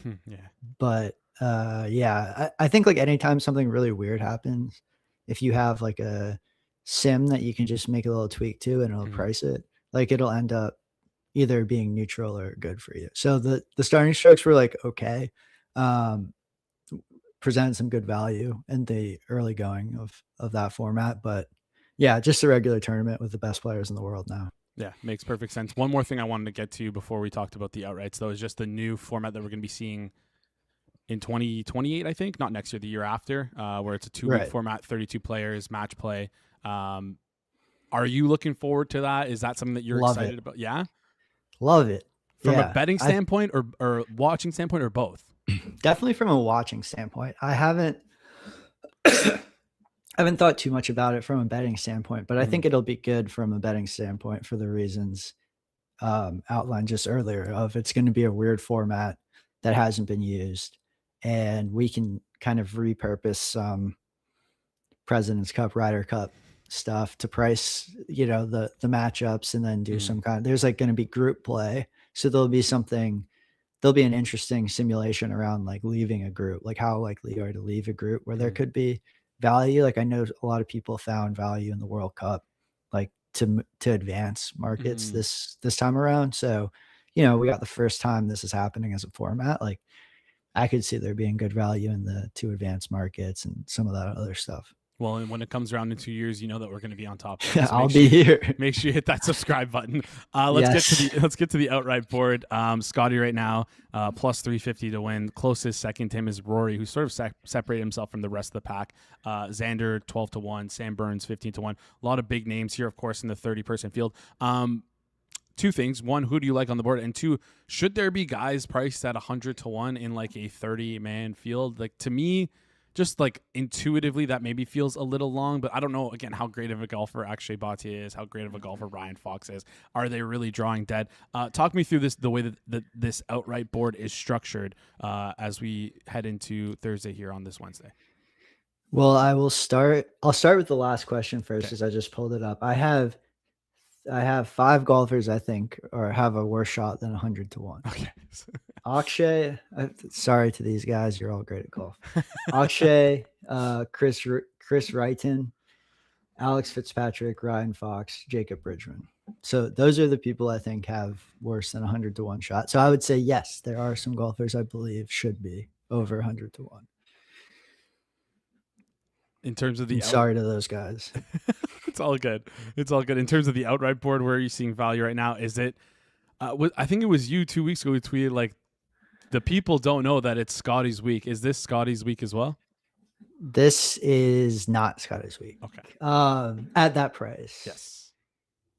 Yeah. But yeah, I think like anytime something really weird happens, if you have like a sim that you can just make a little tweak to and it'll price it, like it'll end up either being neutral or good for you. So the starting strokes were like okay, um, presented some good value in the early going of that format, but yeah, just a regular tournament with the best players in the world now. Yeah, makes perfect sense. One more thing I wanted to get to before we talked about the outrights, though, is just the new format that we're going to be seeing in 2028, I think, not next year, the year after, where it's a 2-week format, 32 players, match play. Are you looking forward to that? Is that something that you're excited about? Yeah? Love it. From a betting standpoint or watching standpoint or both? Definitely from a watching standpoint. I haven't thought too much about it from a betting standpoint, but I think it'll be good from a betting standpoint for the reasons outlined just earlier of it's going to be a weird format that hasn't been used, and we can kind of repurpose some President's Cup, Ryder Cup stuff to price, you know, the matchups, and then do some kind of, there's like going to be group play. So there'll be an interesting simulation around like leaving a group, like how likely you are to leave a group where there could be value. Like I know a lot of people found value in the World Cup, like to advance markets this time around. So, you know, we got the first time this is happening as a format. Like I could see there being good value in the two advanced markets and some of that other stuff. Well, and when it comes around in 2 years, you know that we're going to be on top of it. So I'll be here. Make sure you hit that subscribe button. Let's get to the outright board. Scotty right now, plus 350 to win. Closest second to him is Rory, who sort of separated himself from the rest of the pack. Xander 12 to 1. Sam Burns 15 to 1. A lot of big names here, of course, in the 30-person field. Two things. One, who do you like on the board? And two, should there be guys priced at 100 to 1 in like a 30-man field? Like to me, just like intuitively, that maybe feels a little long, but I don't know, again, how great of a golfer Akshay Bhatia is, how great of a golfer Ryan Fox is. Are they really drawing dead? Talk me through the way that this outright board is structured as we head into Thursday here on this Wednesday. Well, I'll start with the last question first, because I just pulled it up. I have 5 golfers I think or have a worse shot than 100 to 1. Okay. Akshay, sorry to these guys, you're all great at golf. Akshay, Chris Wrighton, Alex Fitzpatrick, Ryan Fox, Jacob Bridgman. So those are the people I think have worse than 100 to 1 shot. So I would say yes, there are some golfers I believe should be over 100 to 1. In terms of the sorry to those guys. It's all good. It's all good. In terms of the outright board, where are you seeing value right now? Is it? I think it was you 2 weeks ago who tweeted like, the people don't know that it's Scotty's week. Is this Scotty's week as well? This is not Scotty's week. Okay. At that price. Yes.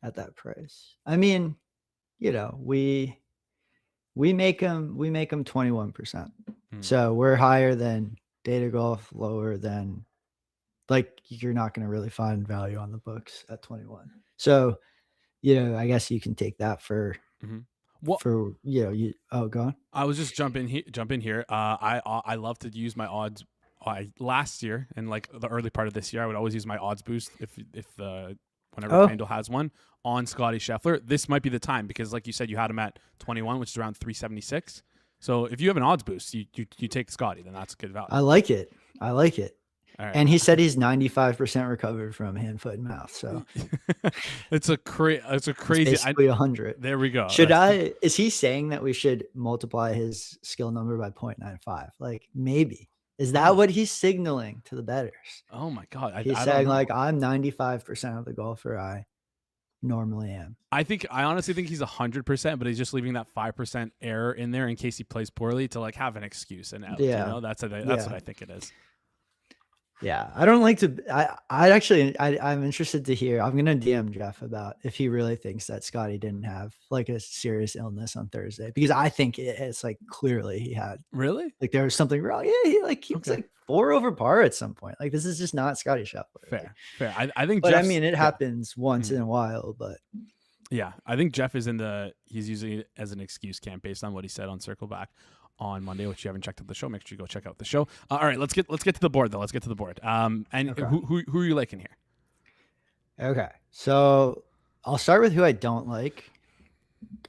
At that price. I mean, you know, we make them 21%. So we're higher than Data Golf, lower than, like, you're not going to really find value on the books at 21. So, you know, I guess you can take that for for, you know, go on. I was just jump in here. I love to use my odds. Last year and like the early part of this year, I would always use my odds boost whenever FanDuel has one on Scotty Scheffler. This might be the time because, like you said, you had him at 21, which is around 376. So if you have an odds boost, you take Scotty, then that's a good value. I like it. Right. And he said he's 95% recovered from hand, foot, and mouth. So it's a crazy. It's basically 100. There we go. Is he saying that we should multiply his skill number by 0.95? Like maybe. Is that what he's signaling to the bettors? Oh my God. He's saying like, I'm 95% of the golfer I normally am. I honestly think he's 100%, but he's just leaving that 5% error in there in case he plays poorly to like have an excuse and out. Yeah. You know, that's what I think it is. Yeah, I don't like to. I'm interested to hear. I'm gonna DM Jeff about if he really thinks that Scotty didn't have like a serious illness on Thursday, because I think it's like clearly he had. Really? Like there was something wrong. Yeah, he was like 4 over par at some point. Like this is just not Scotty Scheffler. Fair. I think. But I mean, it happens once in a while. But yeah, I think Jeff is he's using it as an excuse camp based on what he said on Circle Back on Monday, which you haven't checked out the show. Make sure you go check out the show. All right, let's get to the board though. Let's get to the board. Who are you liking here? Okay, so I'll start with who I don't like.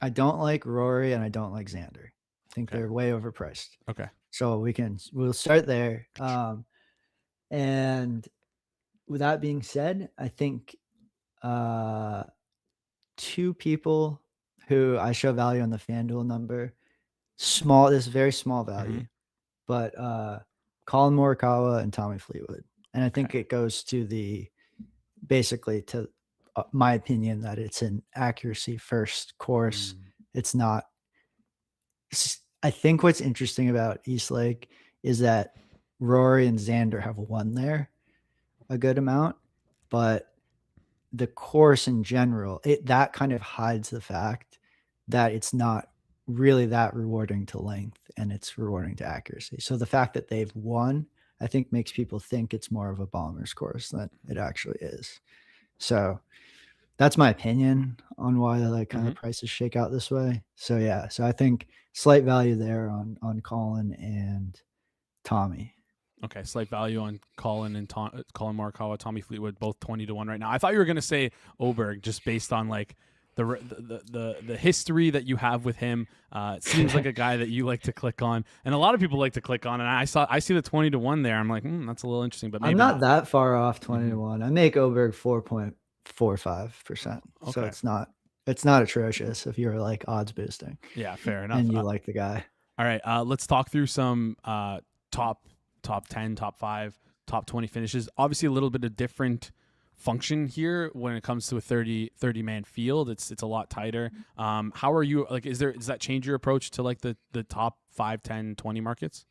I don't like Rory and I don't like Xander. I think Okay. they're way overpriced. Okay. So we'll start there. And with that being said, I think two people who I show value on the FanDuel number, this very small value, but Colin Morikawa and Tommy Fleetwood. And I think it goes to basically to my opinion that it's an accuracy first course. It's not. I think what's interesting about East Lake is that Rory and Xander have won there a good amount, but the course in general, that kind of hides the fact that it's not really that rewarding to length and it's rewarding to accuracy. So the fact that they've won, I think, makes people think it's more of a bomber's course than it actually is. So that's my opinion on why the kind of prices shake out this way. So yeah, so I think slight value there on Colin and Tommy. Okay, slight value on Colin and Colin Morikawa, Tommy Fleetwood, both 20-1 right now. I thought you were gonna say Oberg just based on like the history that you have with him. It seems like a guy that you like to click on, and a lot of people like to click on. And I see the 20-1 there. I'm like, that's a little interesting, but maybe I'm not that far off 20-1. I make Oberg 4.45%. Okay. So it's not atrocious if you're like odds boosting. Yeah, fair enough. And you like the guy. All right, let's talk through some top 10, top 5, top 20 finishes. Obviously, a little bit of different function here when it comes to a 30 man field. It's a lot tighter. How are you like? Does that change your approach to like the top 5, 10, 20 markets?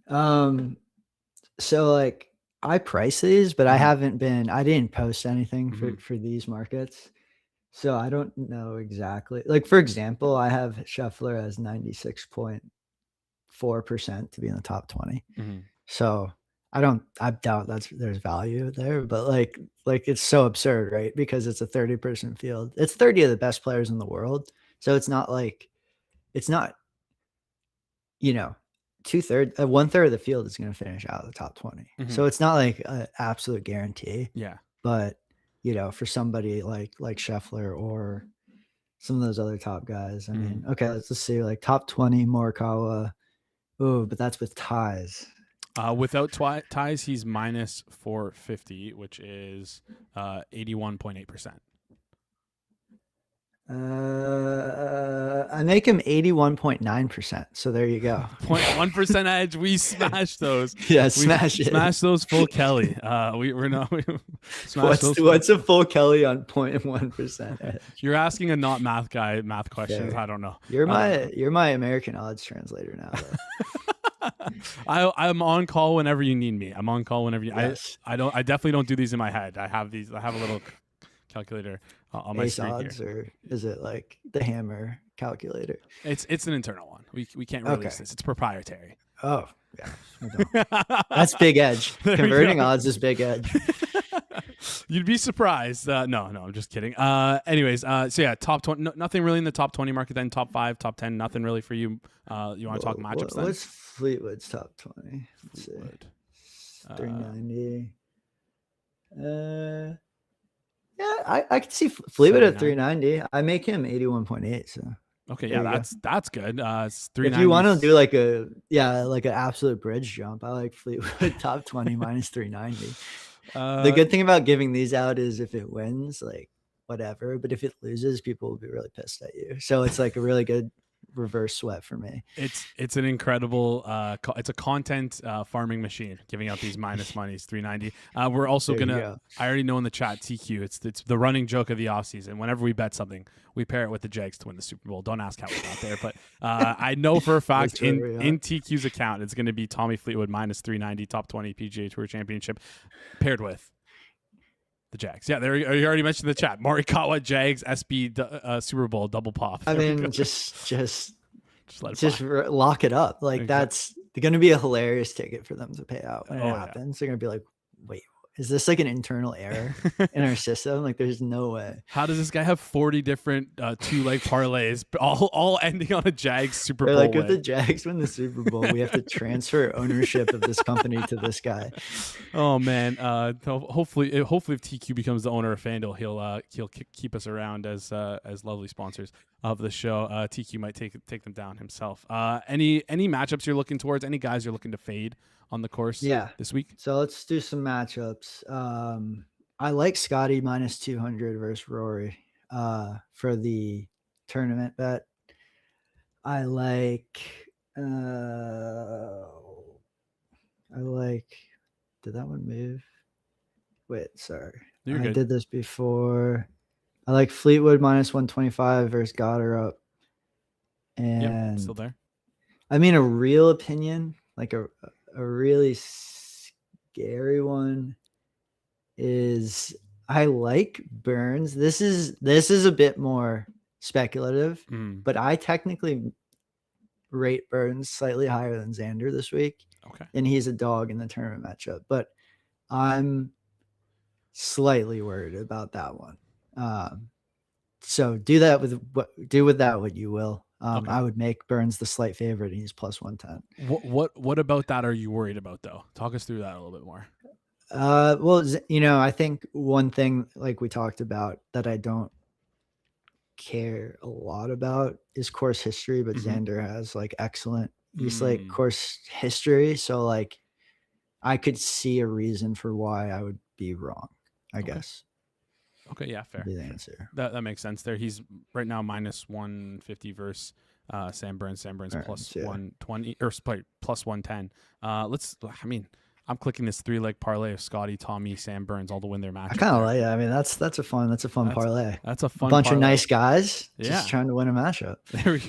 So like I price these, but I didn't post anything for these markets. So I don't know exactly. Like, for example, I have Scheffler as 96.4% to be in the top 20. So I doubt there's value there, but like it's so absurd, right? Because it's a 30-person field. It's 30 of the best players in the world. So it's not, 1/3 of the field is going to finish out of the top 20. So it's not like an absolute guarantee. Yeah. But, for somebody like Scheffler or some of those other top guys, I mean, okay, let's just see, like top 20 Morikawa. Oh, but that's with ties. Without ties, he's minus 450, which is 81.8%. I make him 81.9%. So there you go. 0.1% edge. We smash those. Yeah, smash those full Kelly. What's a full Kelly on 0.1% edge? You're asking a not math guy math questions. Fair. I don't know. You're my American odds translator now. I'm on call whenever you need me. I'm on call whenever you. Yes. I definitely don't do these in my head. I have a little calculator on my screen odds, here. Or is it like the hammer calculator? It's an internal one. We can't release this. It's proprietary. Oh yeah, that's big edge. Converting odds is big edge. You'd be surprised. No, I'm just kidding. Anyways, so yeah, top 20. Nothing really in the top 20 market. Then top 5, top 10. Nothing really for you. You want to talk matchups? Then? What's Fleetwood's top 20? Let's see. 390. Yeah, I could see Fleetwood at 390. I make him 81.8. So okay, yeah, that's good. It's 390. If you want to do like an absolute bridge jump, I like Fleetwood top 20 minus 390. The good thing about giving these out is if it wins, like whatever, but if it loses, people will be really pissed at you. So it's like a really good reverse sweat for me. It's an incredible it's a content farming machine giving out these minus monies. 390. We're also gonna I already know in the chat TQ it's the running joke of the offseason. Whenever we bet something, we pair it with the Jags to win the Super Bowl. Don't ask how we got there, but I know for a fact in TQ's account it's gonna be Tommy Fleetwood minus 390 top 20 PGA Tour Championship paired with the Jags. Yeah, there you already mentioned the chat. Morikawa, Jags, SB Super Bowl double pop. I mean, just lock it up. Like that's going to be a hilarious ticket for them to pay out when it happens. They're going to be like, wait, is this like an internal error in our system? Like, there's no way. How does this guy have 40 different 2-leg parlays, all ending on a Jags Super Bowl Like, win? if the Jags win the Super Bowl, we have to transfer ownership of this company to this guy. Oh man! Hopefully, if TQ becomes the owner of FanDuel, he'll keep us around as lovely sponsors of the show. TQ might take them down himself. Any matchups you're looking towards? Any guys you're looking to fade on the course? This week. So let's do some matchups. I like Scotty minus 200 versus Rory for the tournament bet. I like. Did that one move? Wait, sorry. You're I good. did this before. I like Fleetwood minus 125 versus Goddard. And still there. I mean, a real opinion, like a really scary one, is I like Burns. This is a bit more speculative, but I technically rate Burns slightly higher than Xander this week. Okay. And he's a dog in the tournament matchup, but I'm slightly worried about that one. So do with that what you will. Okay. I would make Burns the slight favorite, and he's plus 110. What about that are you worried about, though? Talk us through that a little bit more. Well, I think one thing, like we talked about, that I don't care a lot about is course history, but Xander has like excellent like course history, so like I could see a reason for why I would be wrong, I guess. Okay, yeah, fair. Be the answer. That makes sense there. He's right now minus 150 versus Sam Burns. Sam Burns plus 120 or plus 110. I'm clicking this 3-leg parlay of Scotty, Tommy, Sam Burns all to win their match. I kind of like it. I mean, that's a fun parlay. That's a fun bunch parlay. of nice guys just trying to win a matchup. There we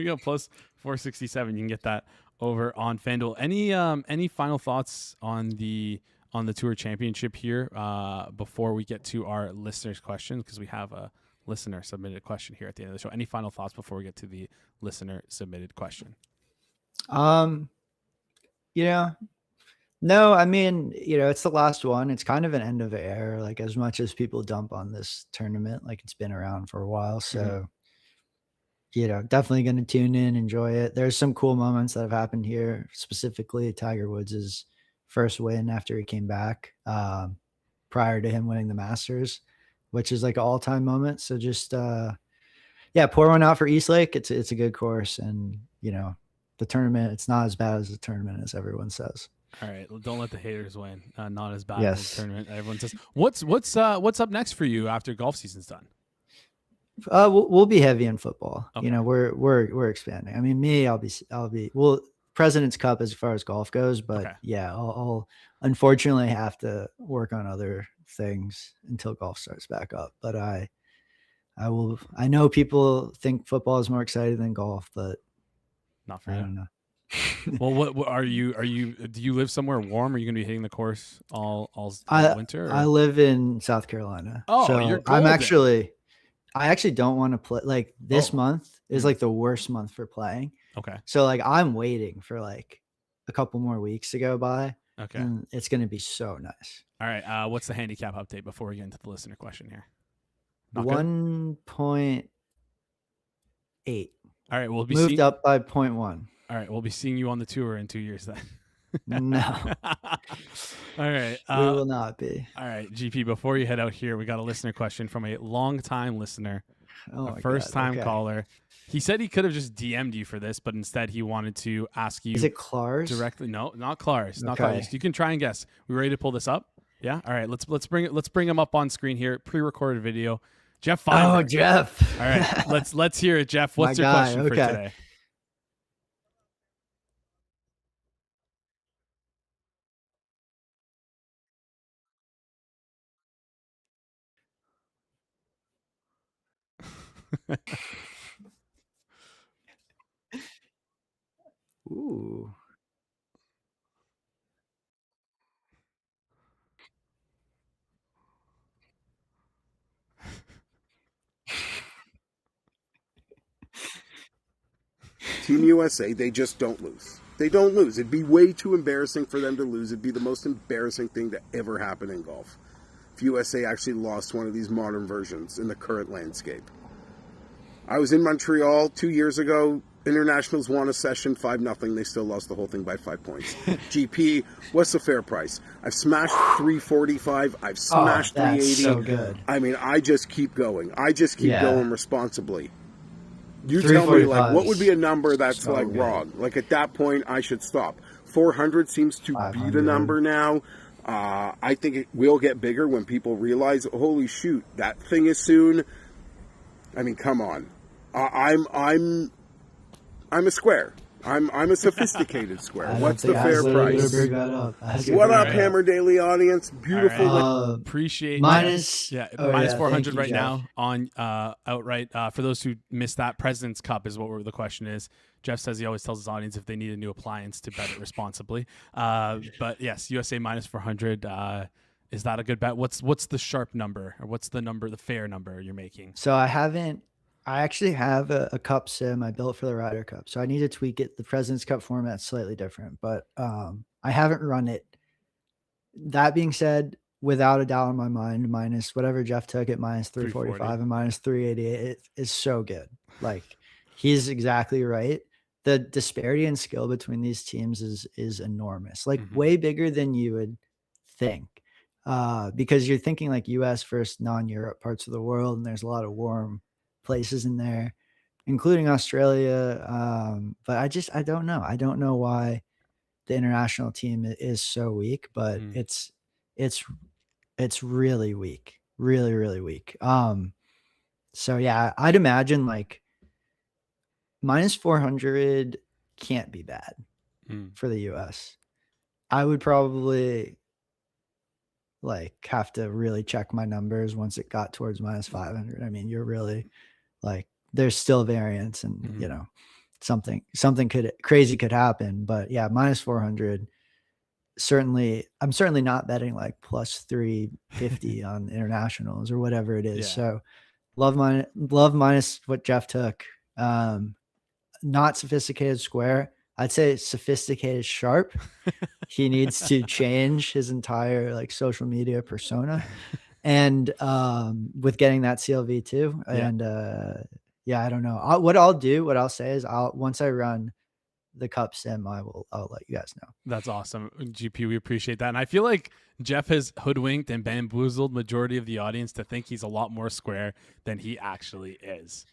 go. Plus 467. You can get that over on FanDuel. Any final thoughts on the Tour Championship here before we get to our listeners' questions? Because we have a listener submitted question here at the end of the show. Any final thoughts before we get to the listener submitted question? No, I mean, it's the last one. It's kind of an end of an era. Like, as much as people dump on this tournament, like, it's been around for a while. So, definitely going to tune in, enjoy it. There's some cool moments that have happened here, specifically Tiger Woods' first win after he came back, prior to him winning the Masters, which is like an all-time moment. So just, pour one out for Eastlake. It's a good course, and the tournament, it's not as bad as the tournament as everyone says. All right, don't let the haters win. Not as bad as the tournament. Everyone says. What's up next for you after golf season's done? We'll be heavy in football. Okay. We're expanding. I mean, I'll be President's Cup as far as golf goes, but I'll unfortunately have to work on other things until golf starts back up. But I know people think football is more exciting than golf, but not for you. I don't know. Well, what are you? Do you live somewhere warm? Are you going to be hitting the course all winter? Or? I live in South Carolina. Oh, so you're golden. I actually don't want to play. Like, this month is like the worst month for playing. Okay. So like I'm waiting for like a couple more weeks to go by. Okay. And it's going to be so nice. All right. What's the handicap update before we get into the listener question here? 1.8. All right. We'll be moved up by 0.1. All right. We'll be seeing you on the tour in 2 years then. No. All right. We will not be. All right, GP, before you head out here, we got a listener question from a long-time listener, a first-time caller. He said he could have just DM'd you for this, but instead he wanted to ask you. Is it Klars? Directly. No, not Klars. Not Klars. You can try and guess. We ready to pull this up? Yeah? All right, let's bring him up on screen here. Pre-recorded video. Jeff Feinberg. Oh, Jeff. All right, let's hear it, Jeff. What's your question for today? Ooh. Team USA, they just don't lose. They don't lose. It'd be way too embarrassing for them to lose. It'd be the most embarrassing thing to ever happen in golf if USA actually lost one of these modern versions in the current landscape. I was in Montreal 2 years ago. Internationals won a session 5-0. They still lost the whole thing by 5 points. GP, what's the fair price? I've smashed 345. I've smashed 380. So good. I mean, I just keep going. I just keep going responsibly. You tell me, like, what would be a number that's so like good. Wrong? Like at that point, I should stop. 400 seems to be the number now. I think it will get bigger when people realize, holy shoot, that thing is soon. I mean, come on. I'm a square. I'm a sophisticated square. What's the fair price? What up, Hammer Daily audience? Beautiful. Right. Appreciate minus 400 right now on outright. For those who missed that, President's Cup is what the question is. Jeff says he always tells his audience if they need a new appliance to bet it responsibly. But yes, USA minus 400. Is that a good bet? What's the sharp number, or what's the fair number you're making? So I actually have a cup sim I built for the Ryder Cup. So I need to tweak it. The President's Cup format's slightly different, but I haven't run it. That being said, without a doubt in my mind, minus whatever Jeff took at minus 345 and minus 388, it is so good. Like, he's exactly right. The disparity in skill between these teams is enormous, like way bigger than you would think. Because you're thinking like US versus non-Europe parts of the world, and there's a lot of warm places in there, including Australia. But I don't know. I don't know why the international team is so weak, but it's really weak, really, really weak. So yeah, I'd imagine like minus 400 can't be bad for the US. I would probably like have to really check my numbers once it got towards minus 500. I mean, you're really like, there's still variance, and you know, something crazy could happen. But yeah, minus 400. Certainly, I'm certainly not betting like plus 350 on internationals or whatever it is. Yeah. So love minus what Jeff took. Not sophisticated square. I'd say sophisticated sharp. He needs to change his entire like social media persona, and with getting that CLV too. Yeah. And I don't know. What I'll say is once I run the cup sim, I'll let you guys know. That's awesome, GP. We appreciate that, and I feel like Jeff has hoodwinked and bamboozled majority of the audience to think he's a lot more square than he actually is.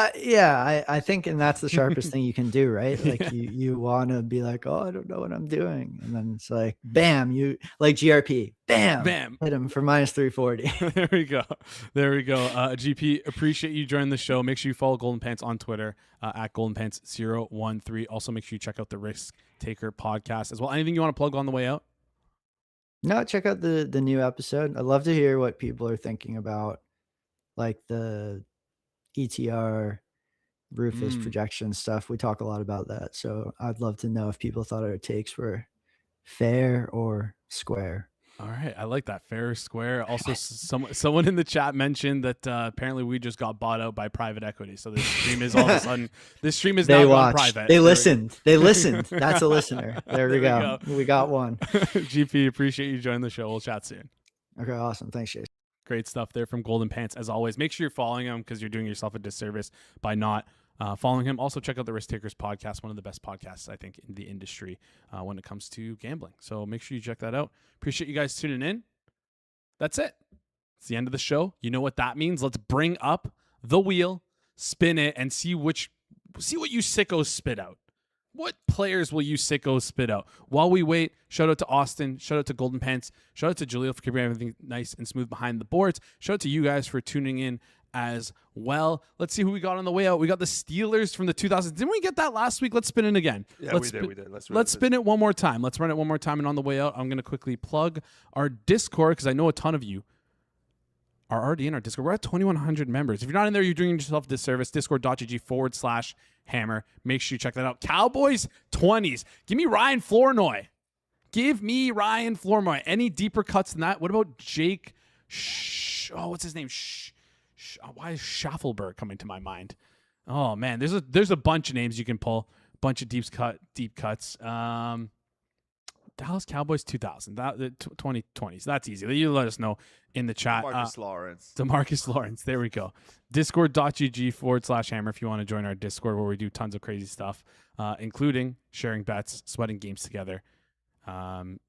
I think, and that's the sharpest thing you can do, right? Like you want to be like, oh, I don't know what I'm doing. And then it's like, bam, you like GRP, bam, hit him for minus 340. There we go. GP, appreciate you joining the show. Make sure you follow Golden Pants on Twitter at GoldenPants013. Also, make sure you check out the Risk Taker podcast as well. Anything you want to plug on the way out? No, check out the new episode. I'd love to hear what people are thinking about, like the ETR Rufus projection stuff. We talk a lot about that, so I'd love to know if people thought our takes were fair or square. All right, I like that, fair or square. Also, someone in the chat mentioned that apparently we just got bought out by private equity, so this stream is all of a sudden now gone private. They listened. That's a listener. There we go. We got one. GP, appreciate you joining the show. We'll chat soon. Okay, awesome. Thanks, Jason. Great stuff there from Golden Pants. As always, make sure you're following him, because you're doing yourself a disservice by not following him. Also, check out the Risk Takers podcast, one of the best podcasts, I think, in the industry when it comes to gambling. So make sure you check that out. Appreciate you guys tuning in. That's it. It's the end of the show. You know what that means. Let's bring up the wheel, spin it, and see what you sickos spit out. What players will you sickos spit out? While we wait, shout out to Austin. Shout out to Golden Pants. Shout out to Jaleel for keeping everything nice and smooth behind the boards. Shout out to you guys for tuning in as well. Let's see who we got on the way out. We got the Steelers from the 2000s. Didn't we get that last week? Let's spin it again. Yeah, we did. Let's spin it one more time. Let's run it one more time. And on the way out, I'm going to quickly plug our Discord, because I know a ton of you are already in our Discord. We're at 2,100 members. If you're not in there, you're doing yourself a disservice. Discord.gg/hammer. Make sure you check that out. Cowboys 20s. Give me Ryan Flournoy. Any deeper cuts than that? What about Jake? What's his name? Why is Schaffelberg coming to my mind? Oh man, there's a bunch of names you can pull. Bunch of deep cuts. Dallas Cowboys 2000, 2020. So that's easy. You let us know in the chat. DeMarcus Lawrence. There we go. Discord.gg/hammer if you want to join our Discord where we do tons of crazy stuff, including sharing bets, sweating games together.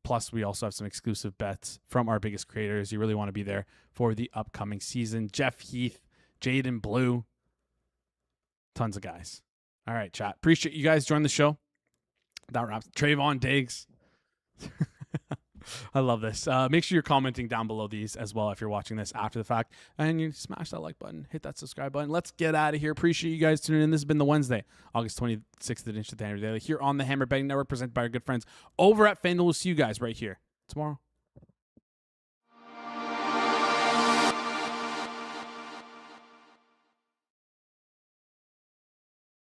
Plus, we also have some exclusive bets from our biggest creators. You really want to be there for the upcoming season. Jeff Heath, Jaden Blue, tons of guys. All right, chat. Appreciate you guys joining the show. That wraps. Trayvon Diggs. I love this. Make sure you're commenting down below these as well if you're watching this after the fact. And you smash that like button, hit that subscribe button. Let's get out of here. Appreciate you guys tuning in. This has been the Wednesday, August 26th edition of the Hammer Daily here on the Hammer Betting Network, presented by our good friends over at FanDuel. We'll see you guys right here tomorrow.